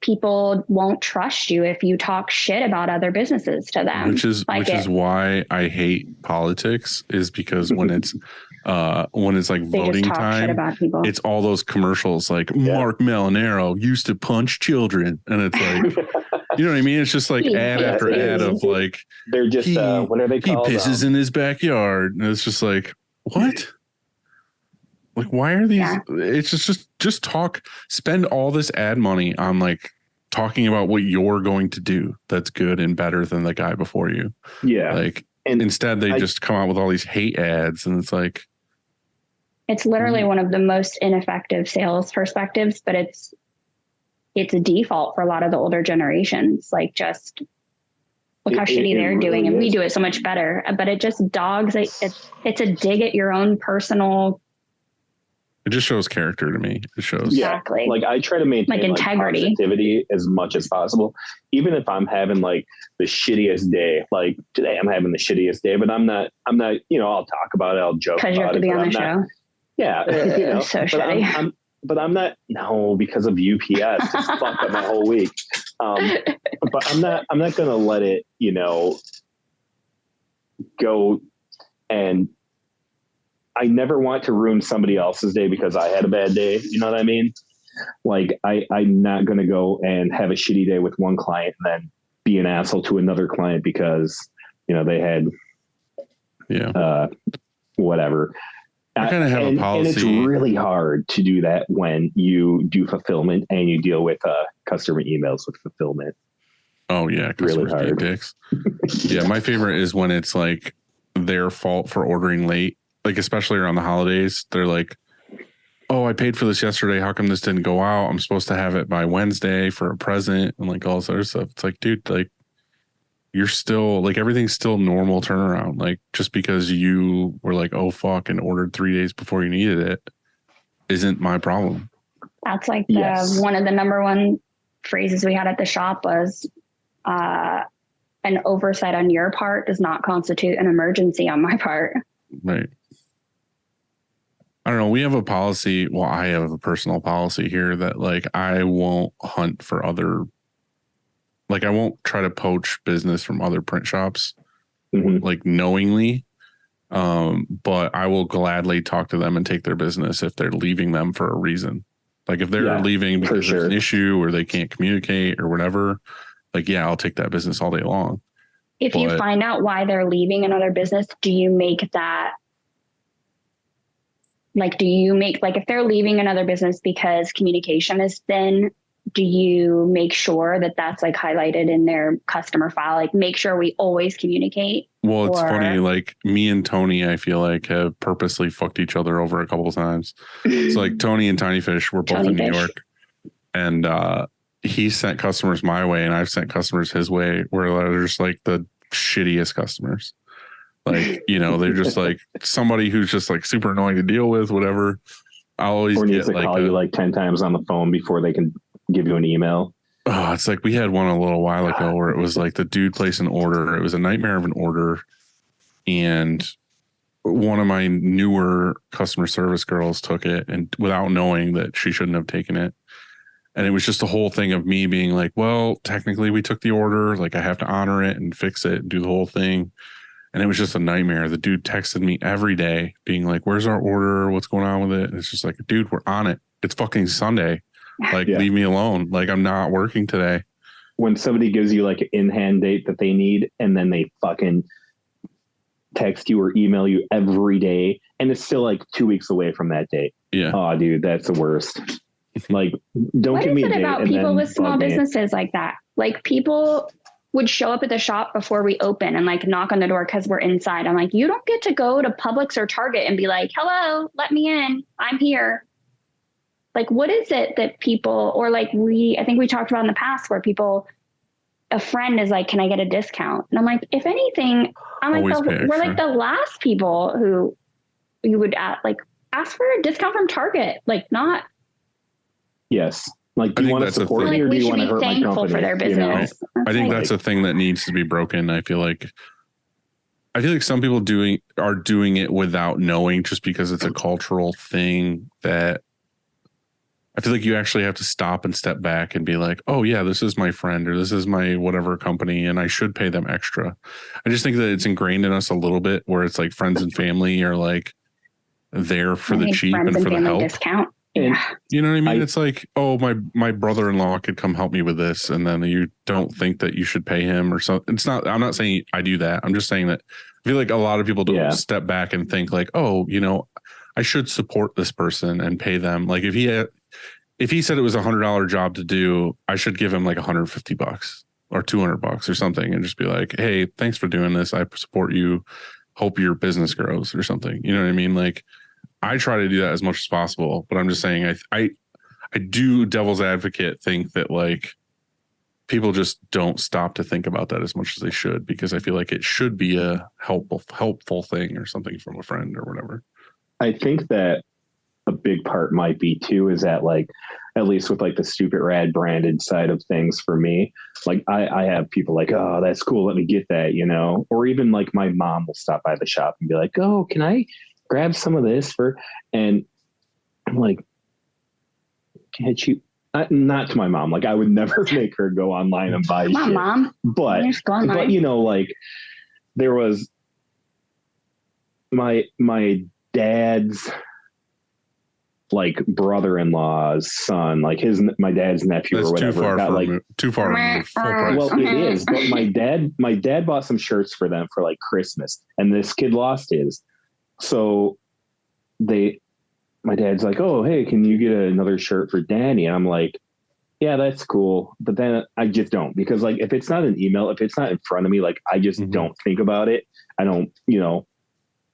people won't trust you if you talk shit about other businesses to them. Which is why I hate politics, is because when it's like voting time, it's all those commercials like Mark Melanero used to punch children, and it's like, you know what I mean? It's just like ad after ad of like, they're just what are they called? He pisses in his backyard, and it's just like, what? Like, why are these? Yeah. It's just talk. Spend all this ad money on like talking about what you're going to do that's good and better than the guy before you. Yeah. Like, and instead they just come out with all these hate ads, and it's like, it's literally one of the most ineffective sales perspectives, but it's a default for a lot of the older generations. Like, just look how shitty they're doing, and we do it so much better. But it just dogs. It's a dig at your own personal. It just shows character to me. It shows exactly. Like, I try to maintain like integrity, positivity as much as possible, even if I'm having like the shittiest day. Like today, I'm having the shittiest day, but I'm not. I'll talk about it. I'll joke about it. Because you have to be on the show. Yeah, so but shitty. I'm not. No, because of UPS, it's fucked up my whole week. But I'm not going to let it, go. And I never want to ruin somebody else's day because I had a bad day. You know what I mean? Like, I'm not going to go and have a shitty day with one client and then be an asshole to another client because, they had, whatever. I kind of have a policy. And it's really hard to do that when you do fulfillment and you deal with customer emails with fulfillment. Oh yeah. Really hard. Dicks. Yeah. My favorite is when it's like their fault for ordering late. Like, especially around the holidays, they're like, oh, I paid for this yesterday. How come this didn't go out? I'm supposed to have it by Wednesday for a present and like all this other stuff. It's like, dude, like, you're still like, everything's still normal turnaround. Like, just because you were like, oh, fuck, and ordered 3 days before you needed it isn't my problem. That's like one of the number one phrases we had at the shop was an oversight on your part does not constitute an emergency on my part. Right. I don't know. We have a policy. Well, I have a personal policy here that like, I won't hunt for other, like, I won't try to poach business from other print shops, like knowingly. But I will gladly talk to them and take their business if they're leaving them for a reason. Like, if they're leaving because there's an issue or they can't communicate or whatever, like, yeah, I'll take that business all day long. If you find out why they're leaving another business, do you make that? Like, if they're leaving another business because communication is thin, do you make sure that that's like highlighted in their customer file? Like, make sure we always communicate. Well, it's funny. Like, me and Tony, I feel like have purposely fucked each other over a couple of times. It's like Tony and Tiny Fish were both in New York, and he sent customers my way and I've sent customers his way, where they're just like the shittiest customers. Like, they're just like somebody who's just like super annoying to deal with, whatever. I'll always needs to call you like 10 times on the phone before they can give you an email. Oh, it's like we had one a little while ago where it was like the dude placed an order. It was a nightmare of an order. And one of my newer customer service girls took it, and without knowing that she shouldn't have taken it. And it was just a whole thing of me being like, well, technically we took the order. Like, I have to honor it and fix it and do the whole thing. And it was just a nightmare. The dude texted me every day being like, where's our order? What's going on with it? And it's just like, dude, we're on it. It's fucking Sunday. Like, leave me alone. Like, I'm not working today. When somebody gives you like an in-hand date that they need, and then they fucking text you or email you every day, and it's still like 2 weeks away from that date. Yeah. Oh, dude, that's the worst. Like, don't give me a date. What is it about people with small businesses like that? Like, people would show up at the shop before we open and like knock on the door because we're inside. I'm like, you don't get to go to Publix or Target and be like, hello, let me in. I'm here. Like, what is it that people, or like I think we talked about in the past where people a friend is like, can I get a discount? And I'm like, if anything, I'm like, we're like the last people who you would ask for a discount from Target, like not. Yes. Like, do you want to support me or do you want to hurt my company? For their business. You know? I think that's a thing that needs to be broken. I feel like some people are doing it without knowing, just because it's a cultural thing that I feel like you actually have to stop and step back and be like, oh yeah, this is my friend or this is my whatever company and I should pay them extra. I just think that it's ingrained in us a little bit where it's like friends and family are like there for the cheap and for the help. Discount. And, you know what I mean? It's like, oh, my brother-in-law could come help me with this. And then you don't think that you should pay him or something. I'm not saying I do that. I'm just saying that I feel like a lot of people don't step back and think like, oh, you know, I should support this person and pay them. Like if he said it was $100 job to do, I should give him like $150 or $200 or something and just be like, hey, thanks for doing this. I support you. Hope your business grows or something. You know what I mean? Like, I try to do that as much as possible, but I'm just saying I do devil's advocate think that like people just don't stop to think about that as much as they should, because I feel like it should be a helpful thing or something from a friend or whatever. I think that a big part might be too is that like, at least with like the Stupid Rad branded side of things for me, like I have people like, oh, that's cool, let me get that, you know, or even like my mom will stop by the shop and be like, oh, can I grab some of this and I'm like, can't you? Not to my mom. Like I would never make her go online and buy shit. Mom. But you know, like there was my dad's like brother-in-law's son, like my dad's nephew. That's or whatever. Too far removed. Full price. Well, it is. But my dad bought some shirts for them for like Christmas, and this kid lost his. So my dad's like, oh, hey, can you get another shirt for Danny? And I'm like, yeah, that's cool. But then I just don't, because like, if it's not an email, if it's not in front of me, like I just don't think about it. I don't, you know,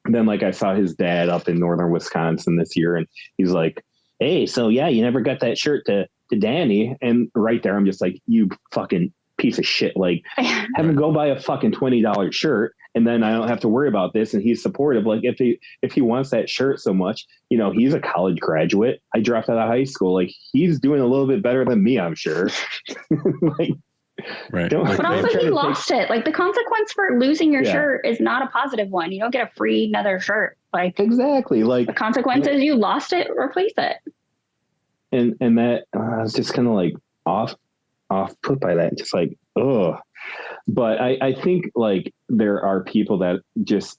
then like I saw his dad up in northern Wisconsin this year and he's like, hey, so yeah, you never got that shirt to Danny. And right there, I'm just like, you fucking piece of shit. Like have him go buy a fucking $20 shirt. And then I don't have to worry about this. And he's supportive. Like if he wants that shirt so much, you know, he's a college graduate. I dropped out of high school. Like he's doing a little bit better than me, I'm sure. Like, right. But also he lost it. Like the consequence for losing your shirt is not a positive one. You don't get a free another shirt. Like exactly. Like the consequence is you lost it, replace it. And that I was just kind of like off put by that. Just like, ugh. But I think like there are people that just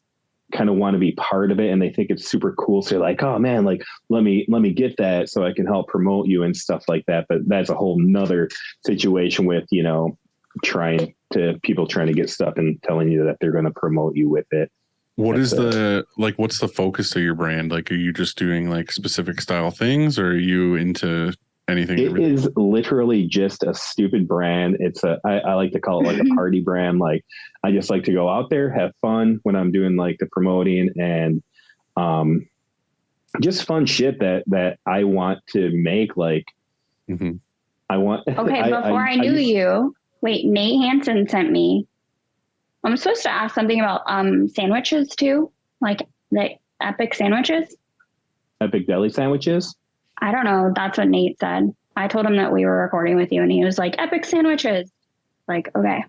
kind of want to be part of it and they think it's super cool. So they're like, oh man, like let me get that so I can help promote you and stuff like that. But that's a whole nother situation with, you know, people trying to get stuff and telling you that they're going to promote you with it. What's the focus of your brand? Like, are you just doing like specific style things or are you into anything? It is literally just a stupid brand. I like to call it like a party brand. Like I just like to go out there, have fun when I'm doing like the promoting and just fun shit that I want to make. Like I want. Okay, before I knew you, wait, Nate Hansen sent me. I'm supposed to ask something about sandwiches too, like the epic sandwiches. Epic deli sandwiches. I don't know. That's what Nate said. I told him that we were recording with you and he was like, epic sandwiches. Like, okay.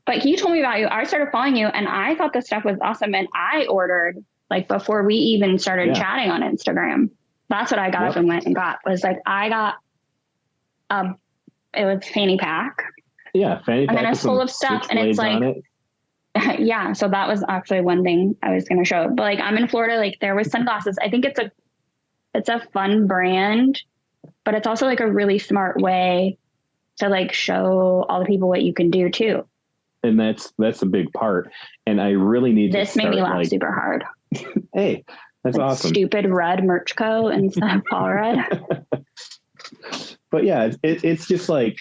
But he told me about you. I started following you and I thought this stuff was awesome. And I ordered like before we even started chatting on Instagram. That's what I got up and went and got was like, I got, it was fanny pack. Yeah. Fanny pack. And then it's full of stuff and it's like, yeah. So that was actually one thing I was going to show. But like, I'm in Florida, like there was sunglasses. I think it's a fun brand, but it's also like a really smart way to like show all the people what you can do too. And that's a big part. And I really need this made me laugh super hard. Hey, that's like awesome. Stupid Red Merch Co. instead of Paul Red. But yeah, it's just like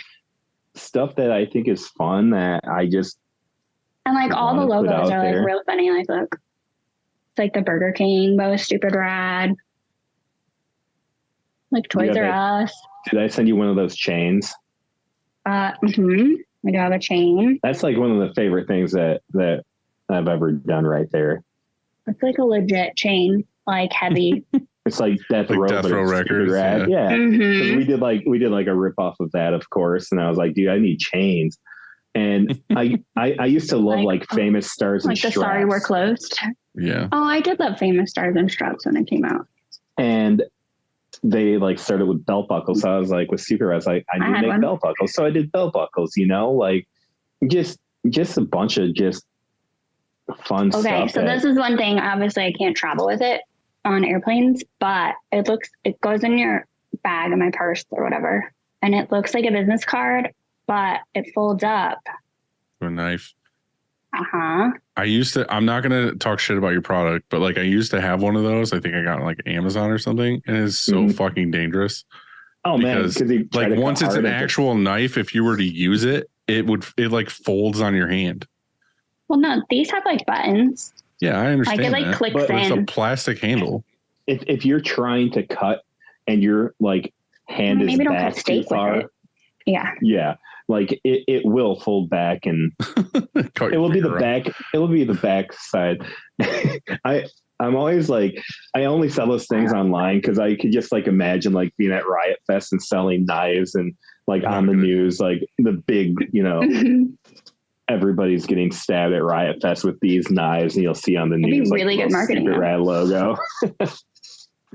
stuff that I think is fun that I just and like all the logos are like real funny. Like look, it's like the Burger King, both Stupid Rad. Like Toys R Us. Did I send you one of those chains? Yeah. I do have a chain. That's like one of the favorite things that I've ever done right there. It's like a legit chain, like heavy. It's like Death Like Row, Death but Row it's Records, rad. Yeah. Mhm. 'Cause we did like a rip off of that, of course. And I was like, dude, I need chains. And I used to love like Famous Stars and like the Straps. Sorry We're Closed. Yeah. Oh, I did love Famous Stars and Straps when it came out. And they like started with belt buckles. So I was like, with Super, I was like, I need to make belt buckles. So I did belt buckles, you know, like just a bunch of just fun stuff. Okay, so this is one thing. Obviously, I can't travel with it on airplanes, but it goes in your bag in my purse or whatever, and it looks like a business card, but it folds up. A knife. Uh-huh. I'm not going to talk shit about your product, but like I used to have one of those. I think I got like Amazon or something, and it's so fucking dangerous. Oh because, man, like once it's an actual knife, if you were to use it, it like folds on your hand. Well, no, these have like buttons. Yeah, I understand. Like it like clicks in. It's a plastic handle. If you're trying to cut and your like hand is back too far, yeah, like it will fold back and it will be the back. It will be the back side. I'm always like, I only sell those things online because I could just like imagine like being at Riot Fest and selling knives and like on the news, like the big, you know, everybody's getting stabbed at Riot Fest with these knives, and you'll see on the news really like good marketing. Secret Rad logo.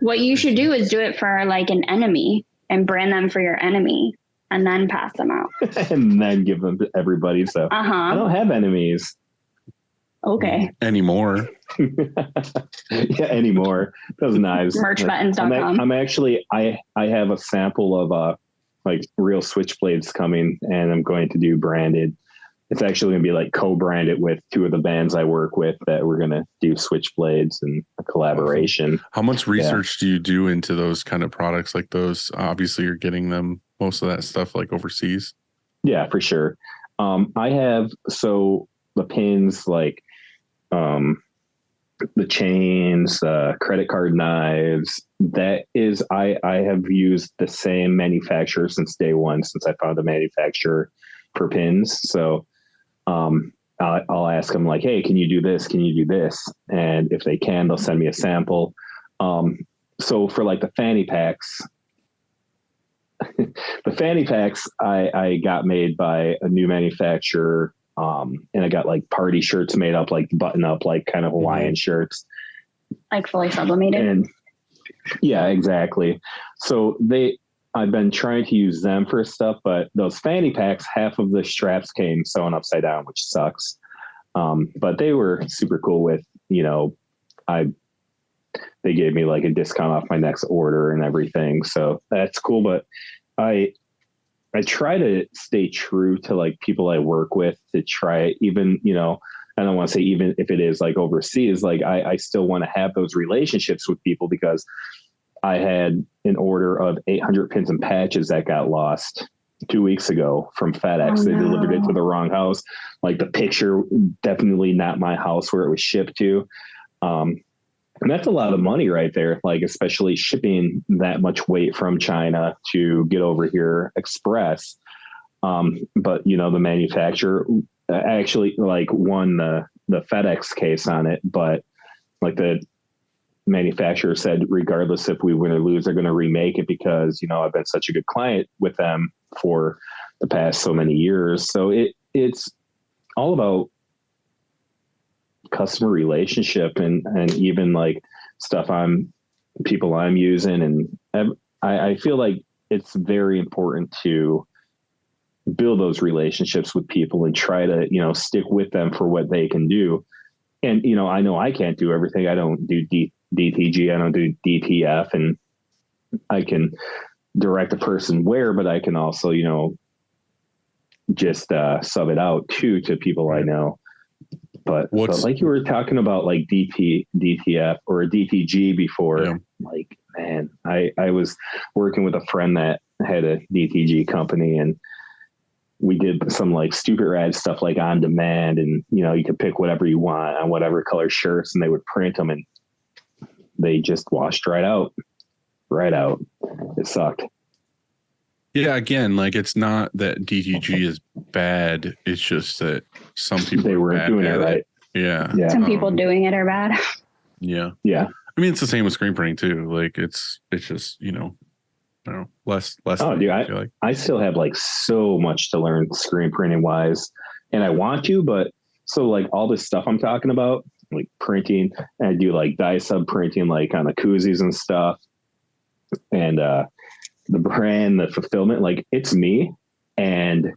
What you should do is do it for like an enemy and brand them for your enemy, and then pass them out, and then give them to everybody. So I don't have enemies. Okay. Anymore. Yeah, anymore. Those knives. Merchbuttons.com. I'm actually I have a sample of like real switchblades coming, and I'm going to do branded. It's actually going to be like co-branded with two of the bands I work with that we're going to do switchblades and a collaboration. How much research do you do into those kind of products like those? Obviously, you're getting them, most of that stuff like overseas. Yeah, for sure. I have, so the pins, like the chains, credit card knives, that is, I have used the same manufacturer since day one, since I found a manufacturer for pins. So I'll ask them like, hey, can you do this? Can you do this? And if they can, they'll send me a sample. So for like the fanny packs, I got made by a new manufacturer. And I got like party shirts made up, like button up, like kind of Hawaiian shirts. Like fully sublimated. And yeah, exactly. So I've been trying to use them for stuff, but those fanny packs, half of the straps came sewn upside down, which sucks. But they were super cool with, you know, they gave me like a discount off my next order and everything. So that's cool. But I try to stay true to like people I work with, to try, even, you know, I don't want to say even if it is like overseas, like I still want to have those relationships with people, because I had an order of 800 pins and patches that got lost 2 weeks ago from FedEx. Oh, they delivered it to the wrong house. Like the picture, definitely not my house where it was shipped to. And that's a lot of money right there. Like, especially shipping that much weight from China to get over here express. But you know, the manufacturer actually like won the FedEx case on it, but like the manufacturer said, regardless if we win or lose, they're going to remake it, because, you know, I've been such a good client with them for the past so many years. So it's all about customer relationship and even like people I'm using. And I feel like it's very important to build those relationships with people and try to, you know, stick with them for what they can do. And, you know I can't do everything. I don't do DTG. I don't do DTF, and I can direct a person where, but I can also, you know, just sub it out to people I know. But like you were talking about like DTF or DTG before, like, man, I was working with a friend that had a DTG company, and we did some like stupid rad stuff like on demand, and, you know, you could pick whatever you want on whatever color shirts, and they would print them, and they just washed right out. It sucked. Yeah, again, like it's not that DTG is bad. It's just that some people They weren't doing it right. Yeah. Yeah. Some people doing it are bad. Yeah. Yeah. I mean, it's the same with screen printing too. Like it's just, I don't know, less. Oh, dude, I feel like. I still have like so much to learn screen printing wise, and I want to, but so like all this stuff I'm talking about, like printing, and I do like dye sub printing, like on the koozies and stuff, and the brand, the fulfillment, like it's me. And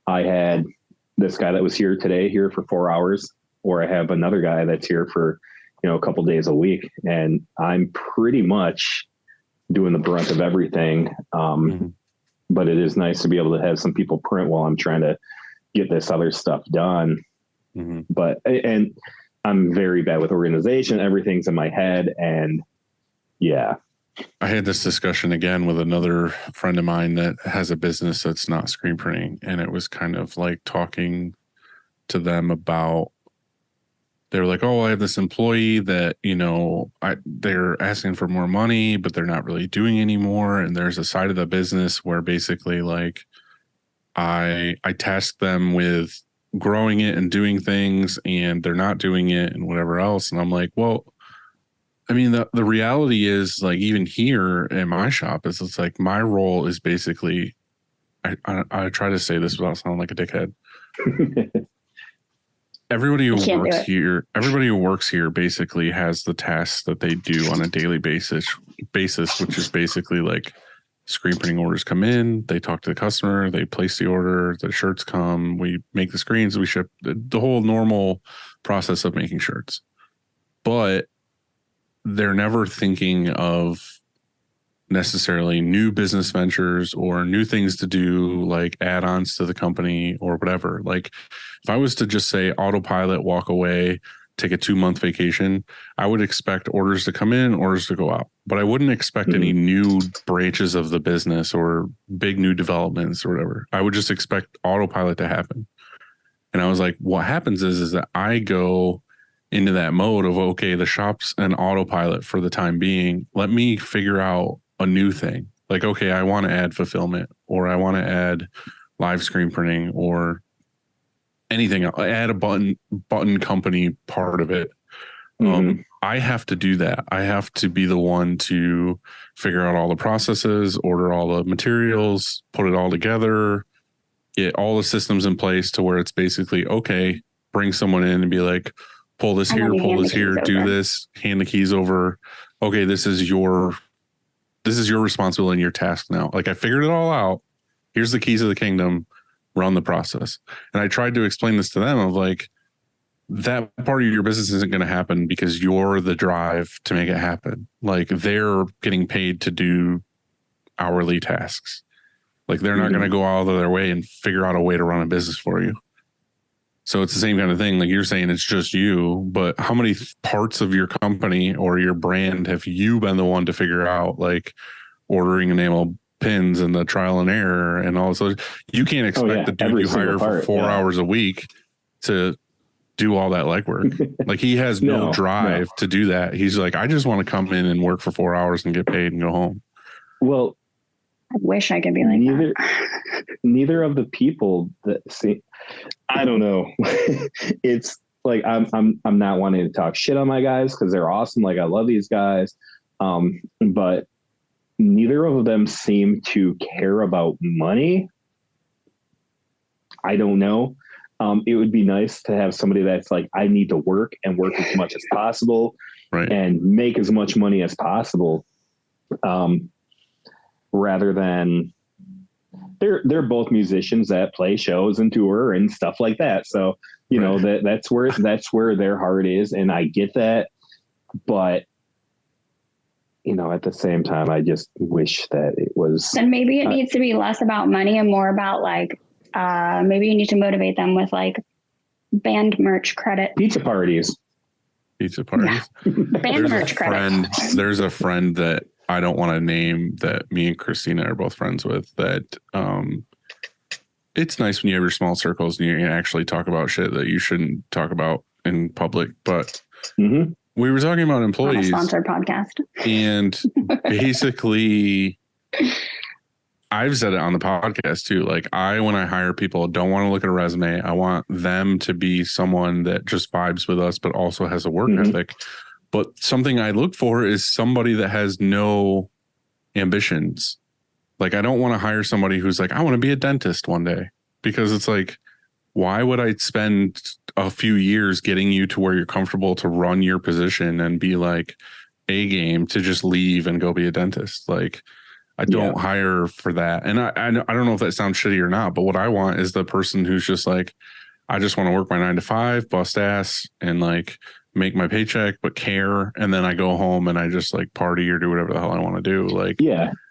I had this guy that was here for 4 hours, or I have another guy that's here for, a couple days a week. And I'm pretty much doing the brunt of everything. But it is nice to be able to have some people print while I'm trying to get this other stuff done. But, and I'm very bad with organization. Everything's in my head. And yeah. I had this discussion again with another friend of mine that has a business that's not screen printing. And it was kind of like talking to them about, they were like, oh, I have this employee that, they're asking for more money, but they're not really doing anymore. And there's a side of the business where basically like I task them with growing it and doing things, and they're not doing it and whatever else. And I'm like, well, I mean, the reality is like, even here in my shop is it's like my role is basically, I try to say this without sounding like a dickhead. Everybody who works here basically has the tasks that they do on a daily basis, which is basically like screen printing orders come in, they talk to the customer, they place the order, the shirts come, we make the screens, we ship, the whole normal process of making shirts. But they're never thinking of necessarily new business ventures or new things to do, like add-ons to the company or whatever. Like if I was to just say autopilot, walk away, take a 2-month vacation, I would expect orders to come in, orders to go out, but I wouldn't expect any new branches of the business or big new developments or whatever. I would just expect autopilot to happen. And I was like, what happens is that I go into that mode of, okay, the shop's an autopilot for the time being. Let me figure out a new thing. Like, okay, I want to add fulfillment, or I want to add live screen printing, or anything else. Add a button company part of it. I have to do that. I have to be the one to figure out all the processes, order all the materials, put it all together, get all the systems in place to where it's basically, okay, bring someone in and be like, pull this here, pull this here, do this, hand the keys over. Okay, this is your responsibility and your task now. Like I figured it all out. Here's the keys of the kingdom. Run the process. And I tried to explain this to them of like, that part of your business isn't going to happen because you're the drive to make it happen. Like they're getting paid to do hourly tasks. Like they're not going to go out of their way and figure out a way to run a business for you. So it's the same kind of thing. Like you're saying, it's just you, but how many parts of your company or your brand have you been the one to figure out, like ordering enamel pins and the trial and error and all this? You can't expect the dude you hire for 4 hours a week to do all that legwork. Like he has no drive to do that. He's like, I just want to come in and work for 4 hours and get paid and go home. Well, I wish I could be like that. Neither of the people that see, I don't know. It's like I'm not wanting to talk shit on my guys because they're awesome. Like I love these guys, but neither of them seem to care about money. I don't know. It would be nice to have somebody that's like, I need to work and work as much as possible, right, and make as much money as possible. Rather than they're both musicians that play shows and tour and stuff like that. So, you know, that's where their heart is. And I get that, but you know, at the same time, I just wish that it was. And maybe it needs to be less about money and more about like, maybe you need to motivate them with like band merch credit. Pizza parties. Yeah. Band merch credit. There's a friend that I don't want to name that me and Christina are both friends with that, it's nice when you have your small circles and you can actually talk about shit that you shouldn't talk about in public. But we were talking about employees. Not a sponsored podcast. And basically I've said it on the podcast too. Like when I hire people, don't want to look at a resume. I want them to be someone that just vibes with us, but also has a work ethic. But something I look for is somebody that has no ambitions. Like, I don't want to hire somebody who's like, I want to be a dentist one day, because it's like, why would I spend a few years getting you to where you're comfortable to run your position and be like A game to just leave and go be a dentist? Like, I don't hire for that. And I don't know if that sounds shitty or not, but what I want is the person who's just like, I just want to work my 9 to 5, bust ass, and like make my paycheck, but care. And then I go home and I just like party or do whatever the hell I want to do. Like,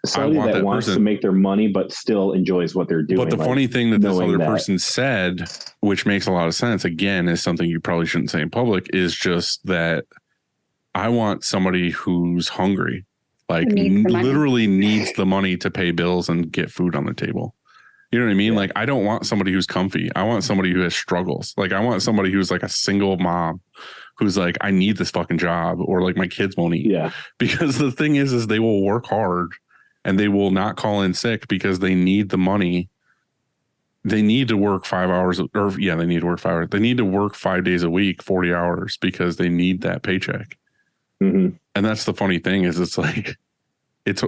somebody that wants to make their money, but still enjoys what they're doing. But the funny thing that this other person said, which makes a lot of sense, again, is something you probably shouldn't say in public, is just that I want somebody who's hungry, like literally needs the money to pay bills and get food on the table. You know what I mean? Like, I don't want somebody who's comfy. I want somebody who has struggles. Like, I want somebody who's like a single mom who's like, I need this fucking job, or like my kids won't eat. Yeah. Because the thing is they will work hard and they will not call in sick because they need the money. They need to work 5 hours they need to work 5 hours. They need to work 5 days a week, 40 hours, because they need that paycheck. And that's the funny thing, is it's like, it's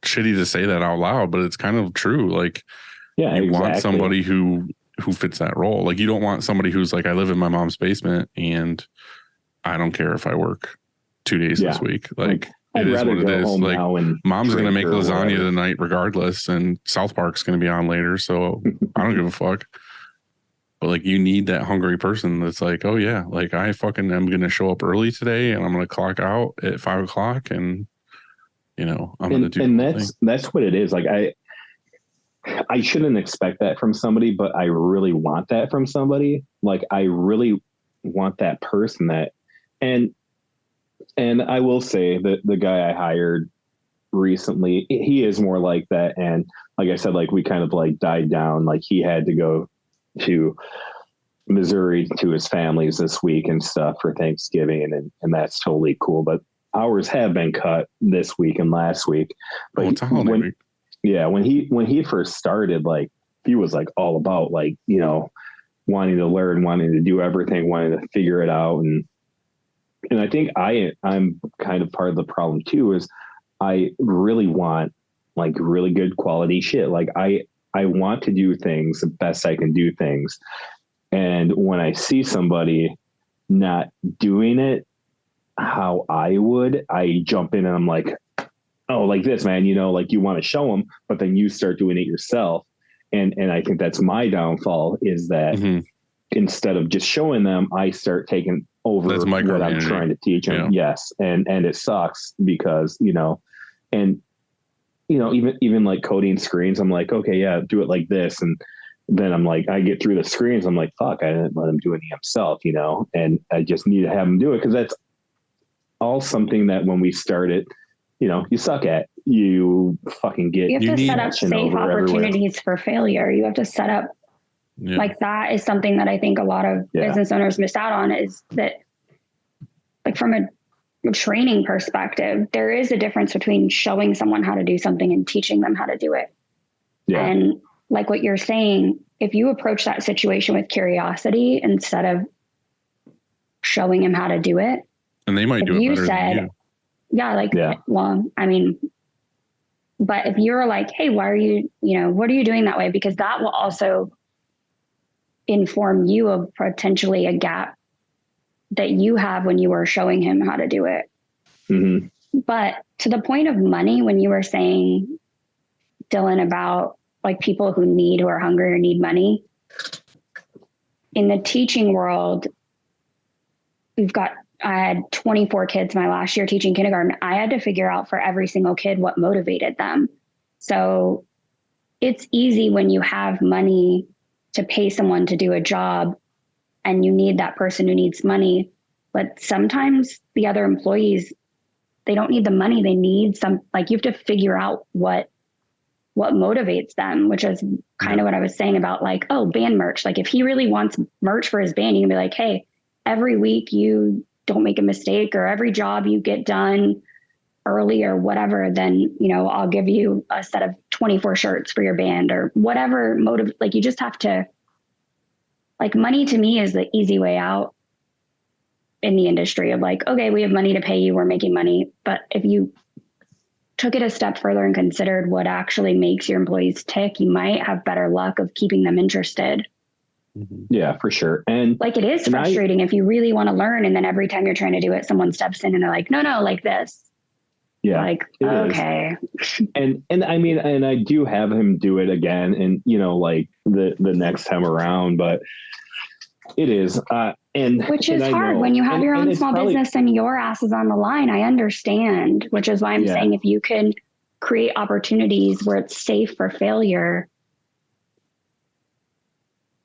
shitty to say that out loud, but it's kind of true. Like, you want somebody who fits that role. Like, you don't want somebody who's like, I live in my mom's basement and I don't care if I work 2 days this week. Like, it is what it is. Like, mom's going to make lasagna tonight regardless, and South Park's going to be on later, so I don't give a fuck. But like, you need that hungry person that's like, oh yeah, like I fucking am going to show up early today and I'm going to clock out at 5 o'clock, and you know, I'm going to do. And that's what it is. Like, I shouldn't expect that from somebody, but I really want that from somebody. Like, I really want that person that, and I will say that the guy I hired recently, he is more like that. And like I said, like, we kind of like died down. Like, he had to go to Missouri to his family's this week and stuff for Thanksgiving. And that's totally cool. But hours have been cut this week and last week. But it's a holiday week. Yeah, when he first started, like, he was like all about, like, you know, wanting to learn, wanting to do everything, wanting to figure it out. And I think I'm kind of part of the problem too, is I really want like really good quality shit. Like, I want to do things the best I can do things. And when I see somebody not doing it how I would, I jump in and I'm like, oh, like this, man, you know, like, you want to show them, but then you start doing it yourself. And I think that's my downfall, is that instead of just showing them, I start taking over what I'm trying to teach them. Yeah. Yes. And it sucks because, you know, and, you know, even like coding screens, I'm like, okay, yeah, do it like this. And then I'm like, I get through the screens. I'm like, fuck, I didn't let him do it himself, you know, and I just need to have him do it. 'Cause that's all something that when we started, you know, you suck at, you fucking get. You have to set up safe opportunities for failure. You have to set up, like, that is something that I think a lot of business owners miss out on, is that, like, from a training perspective, there is a difference between showing someone how to do something and teaching them how to do it. Yeah. And like what you're saying, if you approach that situation with curiosity instead of showing him how to do it, and they might do it better than you. Well, I mean, but if you're like, hey, why are you, you know, what are you doing that way? Because that will also inform you of potentially a gap that you have when you were showing him how to do it. But to the point of money, when you were saying, Dylan, about like people who are hungry or need money, in the teaching world, I had 24 kids my last year teaching kindergarten. I had to figure out for every single kid what motivated them. So it's easy when you have money to pay someone to do a job and you need that person who needs money. But sometimes the other employees, they don't need the money. They need you have to figure out what motivates them, which is kind of what I was saying about, like, oh, band merch. Like, if he really wants merch for his band, you can be like, hey, every week you don't make a mistake, or every job you get done early or whatever, then, you know, I'll give you a set of 24 shirts for your band or whatever motive. Like, you just have to, like, money to me is the easy way out in the industry of like, okay, we have money to pay you, we're making money. But if you took it a step further and considered what actually makes your employees tick, you might have better luck of keeping them interested. Yeah, for sure. And like, it is frustrating if you really want to learn. And then every time you're trying to do it, someone steps in and they're like, no, like this. Yeah, like, okay. And I mean, and I do have him do it again, and like the next time around, but it is, which is hard when you have your own small business and your ass is on the line. I understand, which is why I'm saying if you can create opportunities where it's safe for failure,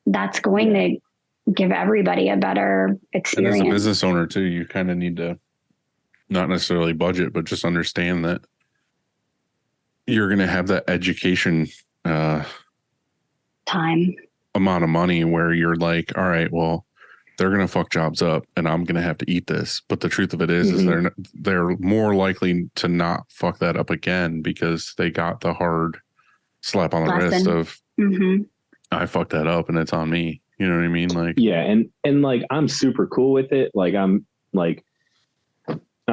that's going to give everybody a better experience. And as a business owner too, you kind of need to not necessarily budget, but just understand that you're going to have that education time amount of money where you're like, all right, well, they're going to fuck jobs up and I'm going to have to eat this. But the truth of it is they're more likely to not fuck that up again because they got the hard slap on the wrist of I fucked that up and it's on me. You know what I mean? Like, yeah. And like, I'm super cool with it. Like, I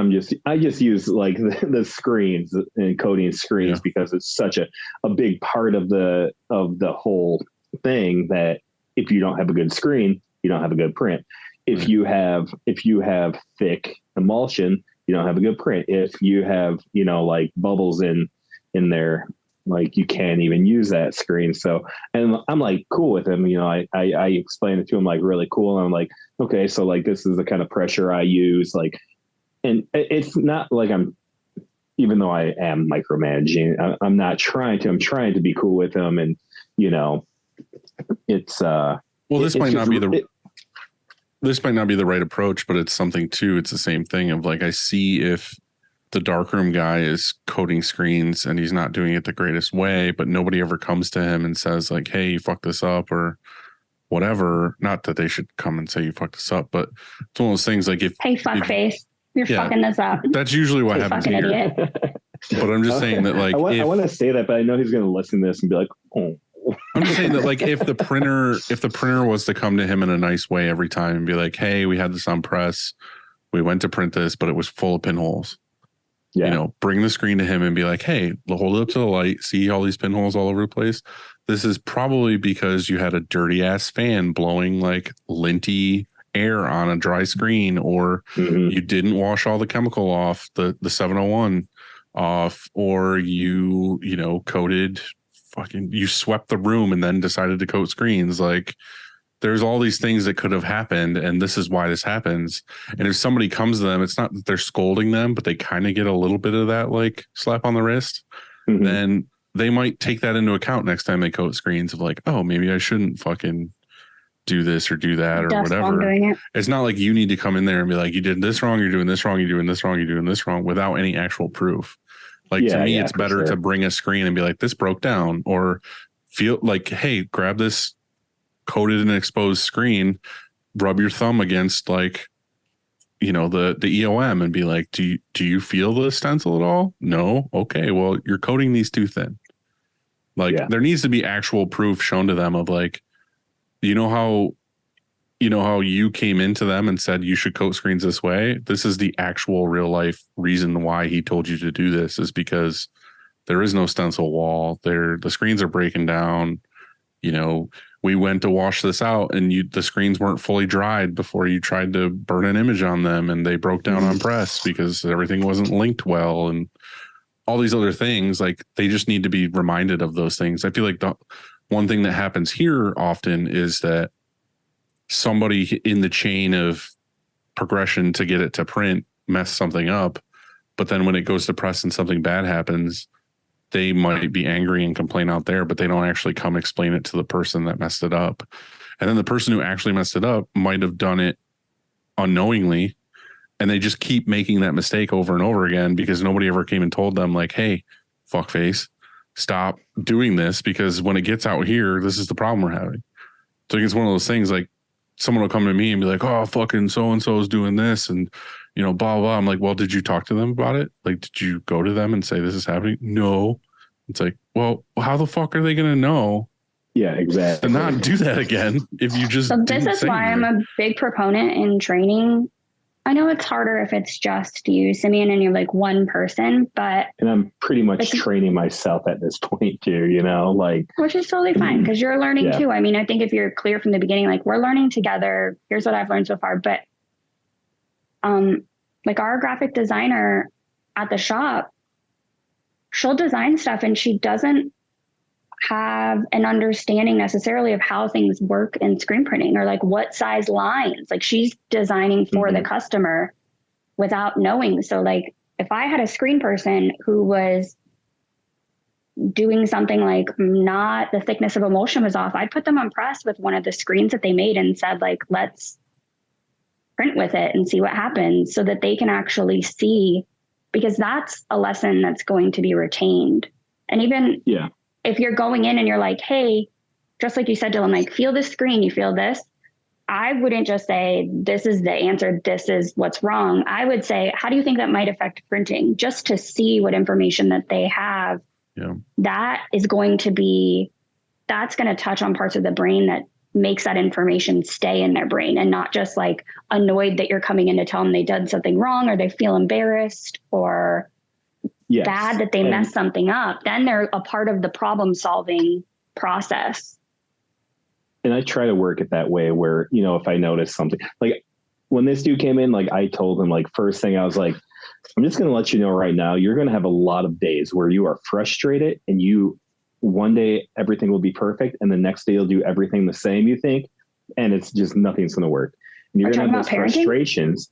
just use like the screens and coding screens because it's such a big part of the whole thing that if you don't have a good screen, you don't have a good print. If you have thick emulsion, you don't have a good print. If you have, like bubbles in there, like you can't even use that screen. So, and I'm like cool with him, I explain it to him like really cool. And I'm like, okay, so like, this is the kind of pressure I use. Like, and it's not like even though I am micromanaging, I'm not trying to, I'm trying to be cool with him. And, it's, well, this might not be the right approach, but it's something too. It's the same thing of like, I see if the darkroom guy is coding screens and he's not doing it the greatest way, but nobody ever comes to him and says like, hey, you fucked this up or whatever. Not that they should come and say you fucked this up, but it's one of those things like hey, fuckface, you're fucking this up. That's usually what happens here. Idiot. But I'm just saying that like, I want to say that, but I know he's going to listen to this and be like, oh. I'm just saying that like if the printer was to come to him in a nice way every time and be like, hey, we had this on press, we went to print this, but it was full of pinholes. Yeah. Bring the screen to him and be like, hey, hold it up to the light. See all these pinholes all over the place. This is probably because you had a dirty ass fan blowing like linty air on a dry screen, or you didn't wash all the chemical off the 701 off, or you coated you swept the room and then decided to coat screens. Like there's all these things that could have happened, and this is why this happens. And if somebody comes to them, it's not that they're scolding them, but they kind of get a little bit of that like slap on the wrist. Then they might take that into account next time they coat screens of like, oh, maybe I shouldn't fucking do this or do that or whatever. It's not like you need to come in there and be like, you did this wrong, you're doing this wrong, you're doing this wrong, you're doing this wrong, without any actual proof. Like to me, it's better to bring a screen and be like, this broke down, or feel like, hey, grab this coated and exposed screen, rub your thumb against like, the EOM and be like, do you feel the stencil at all? No. Okay. Well, you're coating these too thin. Like there needs to be actual proof shown to them of like, how you came into them and said you should coat screens this way. This is the actual real life reason why he told you to do this, is because there is no stencil wall there. The screens are breaking down. We went to wash this out and the screens weren't fully dried before you tried to burn an image on them, and they broke down on press because everything wasn't linked well, and all these other things. Like they just need to be reminded of those things. I feel like the one thing that happens here often is that somebody in the chain of progression to get it to print mess something up, but then when it goes to press and something bad happens, they might be angry and complain out there, but they don't actually come explain it to the person that messed it up. And then the person who actually messed it up might have done it unknowingly, and they just keep making that mistake over and over again because nobody ever came and told them like, hey, fuckface, stop doing this, because when it gets out here, this is the problem we're having. So it's one of those things like someone will come to me and be like, oh, fucking so-and-so is doing this and, blah, blah. I'm like, well, did you talk to them about it? Like, did you go to them and say this is happening? No. It's like, well, how the fuck are they going to know Yeah, exactly. to not do that again if you just So this is why I'm a big proponent in training. I know it's harder if it's just you, Simeon, and you're like one person, but and I'm pretty much training myself at this point too, you know, like, which is totally fine because you're learning Yeah. too. I mean, I think if you're clear from the beginning, like we're learning together, here's what I've learned so far. But like our graphic designer at the shop, she'll design stuff and she doesn't have an understanding necessarily of how things work in screen printing or like what size lines. Like she's designing for the customer without knowing. So like if I had a screen person who was doing something like not the thickness of emulsion was off, I'd put them on press with one of the screens that they made and said like, let's print with it and see what happens so that they can actually see, because that's a lesson that's going to be retained. And even if you're going in and you're like, hey, just like you said, Dylan, like feel this screen, you feel this. I wouldn't just say, this is the answer, this is what's wrong. I would say, how do you think that might affect printing? Just to see what information that they have. Yeah. That is going to be, that's going to touch on parts of the brain that makes that information stay in their brain and not just like annoyed that you're coming in to tell them they did something wrong or they feel embarrassed or bad that they messed something up. Then they're a part of the problem solving process. And I try to work it that way where, you know, if I notice something, like when this dude came in, like I told him, like first thing I was like, I'm just going to let you know right now, you're going to have a lot of days where you are frustrated and one day everything will be perfect. And the next day you'll do everything the same, you think, and it's just, nothing's going to work. And you're going to have those frustrations.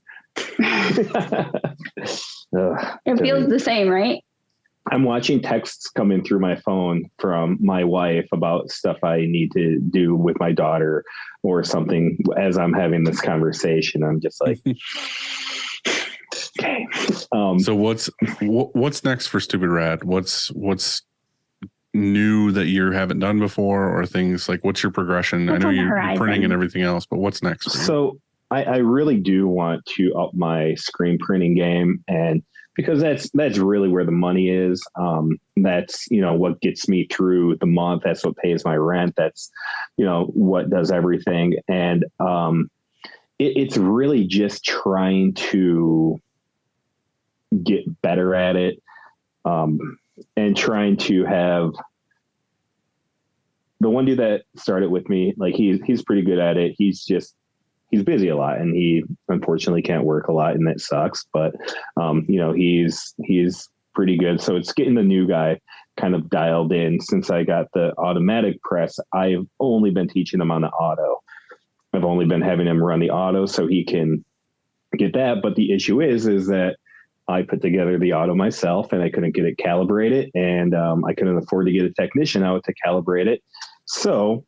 It feels the same, right? I'm watching texts come in through my phone from my wife about stuff I need to do with my daughter or something as I'm having this conversation. I'm just like, okay. So what's next for Stupid Rad? What's new that you haven't done before, or things like what's your progression? I know you're printing and everything else, but what's next for you? So I really do want to up my screen printing game, and because that's really where the money is. That's, you know, what gets me through the month. That's what pays my rent. That's, you know, what does everything. And it's really just trying to get better at it, and trying to have the one dude that started with me, like he's pretty good at it. He's busy a lot and he unfortunately can't work a lot, and that sucks, but you know, he's pretty good. So it's getting the new guy kind of dialed in. Since I got the automatic press, I've only been teaching him on the auto. I've only been having him run the auto so he can get that. But the issue is that I put together the auto myself and I couldn't get it calibrated, and I couldn't afford to get a technician out to calibrate it. So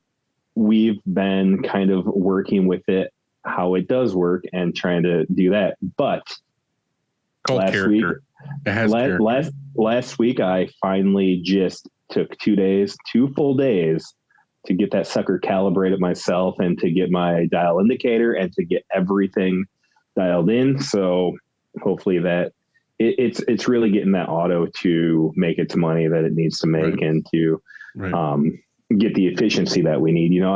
we've been kind of working with it, how it does work, and trying to do that. But last week I finally just took 2 full days to get that sucker calibrated myself and to get my dial indicator and to get everything dialed in. So hopefully that it's really getting that auto to make its money that it needs to make, and to get the efficiency that we need. You know,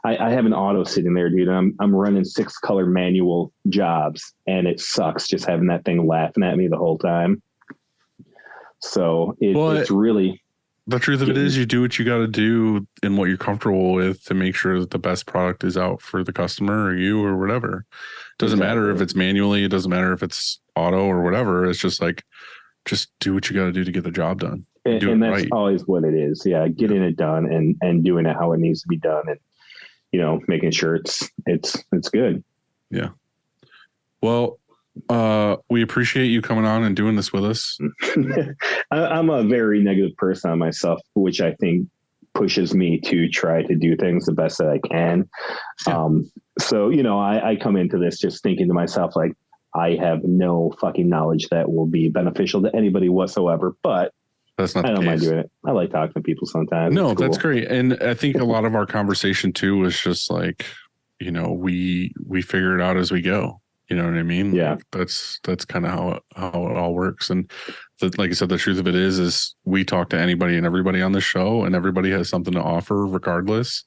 I have an auto sitting there, dude. I'm running 6 color manual jobs, and it sucks just having that thing laughing at me the whole time. So it's really, the truth of it is, you do what you got to do and what you're comfortable with to make sure that the best product is out for the customer or you or whatever. Doesn't matter if it's manually, it doesn't matter if it's auto or whatever. It's just like, just do what you got to do to get the job done. And that's always what it is. Yeah. Getting it done and doing it how it needs to be done, and, you know, making sure it's good. Yeah. Well, we appreciate you coming on and doing this with us. I'm a very negative person on myself, which I think pushes me to try to do things the best that I can. Yeah. So, you know, I come into this just thinking to myself, like, I have no fucking knowledge that will be beneficial to anybody whatsoever, but that's not I don't mind doing it. I like talking to people sometimes. No, that's great. And I think a lot of our conversation too is just like, you know, we figure it out as we go. You know what I mean? Yeah. Like that's kind of how it all works. And like I said, the truth of it is we talk to anybody and everybody on the show, and everybody has something to offer regardless.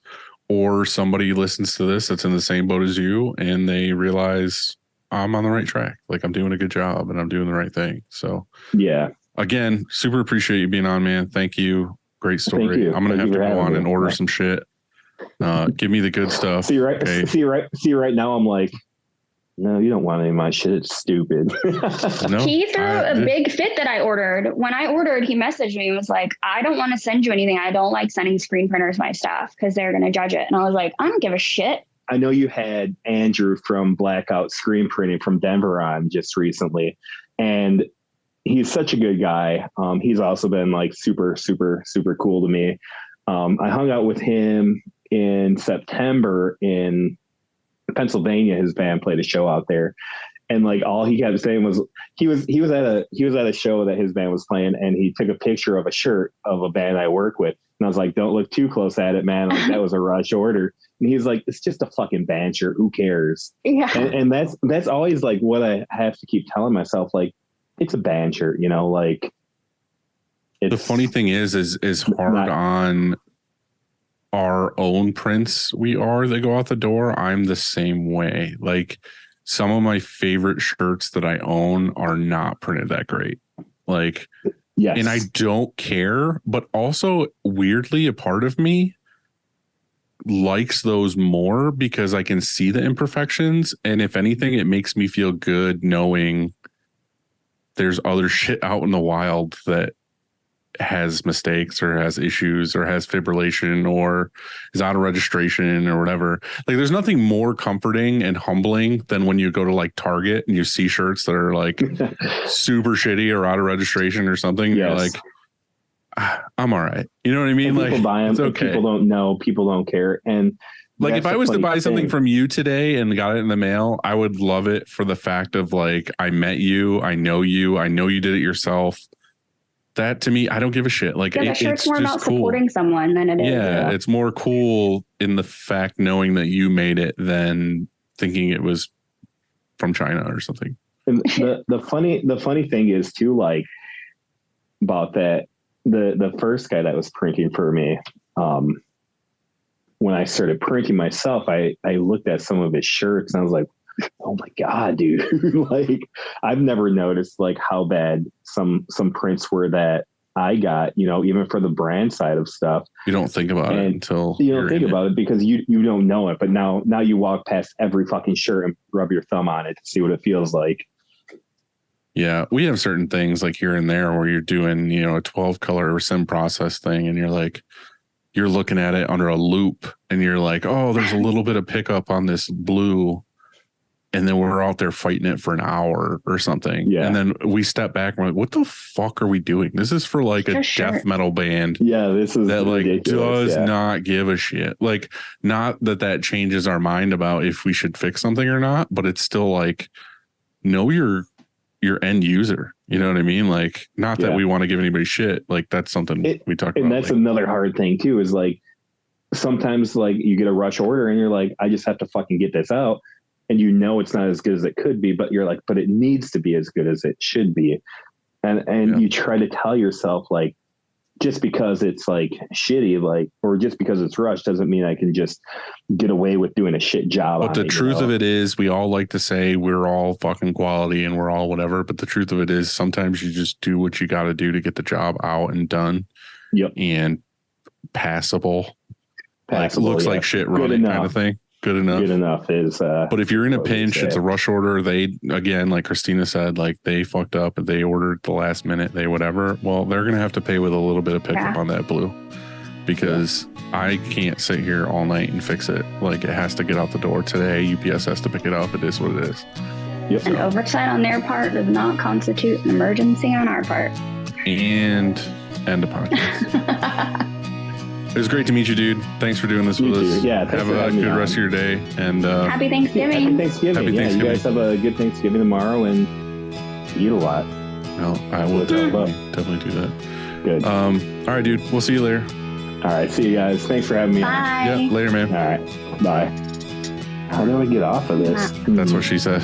Or somebody listens to this that's in the same boat as you, and they realize I'm on the right track. Like I'm doing a good job and I'm doing the right thing. So yeah, again, super appreciate you being on, man. Thank you. Great story. Thank you. I'm going to have to go on and order me. some shit. Give me the good stuff. See right now I'm like, no, you don't want any of my shit. It's stupid. No, He threw a big fit that I ordered. When I ordered, he messaged me and was like, I don't want to send you anything. I don't like sending screen printers my stuff because they're going to judge it. And I was like, I don't give a shit. I know you had Andrew from Blackout Screen Printing from Denver on just recently, and he's such a good guy. He's also been like super, super, super cool to me. I hung out with him in September in Pennsylvania. His band played a show out there, and like all he kept saying was he was at a show that his band was playing, and he took a picture of a shirt of a band I work with, and I was like, don't look too close at it, man. Like that was a rush order. And he's like, it's just a fucking band shirt. Who cares? Yeah. And that's always like what I have to keep telling myself. Like, it's a band shirt, like the funny thing is hard on our own prints that go out the door. I'm the same way. Like some of my favorite shirts that I own are not printed that great. Like, yes. And I don't care, but also weirdly a part of me likes those more because I can see the imperfections. And if anything, it makes me feel good knowing there's other shit out in the wild that has mistakes or has issues or has fibrillation or is out of registration or whatever. Like there's nothing more comforting and humbling than when you go to like Target and you see shirts that are like super shitty or out of registration or something. Yes. You're like, I'm all right. You know what I mean? And people buy them. It's okay. People don't know. People don't care. And like if I was to buy something from you today and got it in the mail, I would love it for the fact of like, I met you. I know you did it yourself. That to me, I don't give a shit. Like it's more about cool. Supporting someone than it is. Yeah, it's more cool in the fact knowing that you made it than thinking it was from China or something. And the funny thing is too, like about that, the first guy that was printing for me, when I started printing myself, I looked at some of his shirts and I was like, oh my God, dude. Like I've never noticed like how bad some prints were that I got, even for the brand side of stuff. You don't think about it until you don't think about it because you don't know it. But now you walk past every fucking shirt and rub your thumb on it to see what it feels like. Yeah, we have certain things like here and there where you're doing, a 12 color sim process thing and you're looking at it under a loop and you're like, oh, there's a little bit of pickup on this blue. And then we're out there fighting it for an hour or something. Yeah. And then we step back and we're like, what the fuck are we doing? This is for like a death metal band. Yeah, this is that like does not give a shit. Like, not that changes our mind about if we should fix something or not, but it's still like, know your end user. You know what I mean? Like, not that we want to give anybody shit. Like that's something we talk about. And that's another hard thing too, is like sometimes like you get a rush order and you're like, I just have to fucking get this out. And it's not as good as it could be, but you're like, but it needs to be as good as it should be. And you try to tell yourself like, just because it's like shitty, like, or just because it's rushed doesn't mean I can just get away with doing a shit job. But the truth of it is we all like to say we're all fucking quality and we're all whatever. But the truth of it is sometimes you just do what you got to do to get the job out and done. Yep. And passable like looks like shit running kind of thing. Good enough. Good enough is. But if you're in a pinch, it's a rush order. They, again, like Christina said, like they fucked up and they ordered the last minute, they whatever. Well, they're going to have to pay with a little bit of pickup on that blue because I can't sit here all night and fix it. Like it has to get out the door today. UPS has to pick it up. It is what it is. Yep. An oversight on their part does not constitute an emergency on our part. And end the podcast. It was great to meet you, dude. Thanks for doing this with us. Yeah, have a good rest of your day. And Happy Thanksgiving. Happy Thanksgiving. You guys have a good Thanksgiving tomorrow and eat a lot. Well, I will definitely do that. Good. All right, dude. We'll see you later. All right. See you guys. Thanks for having me. Bye. Yeah, later, man. All right. Bye. How do I get off of this? That's what she said.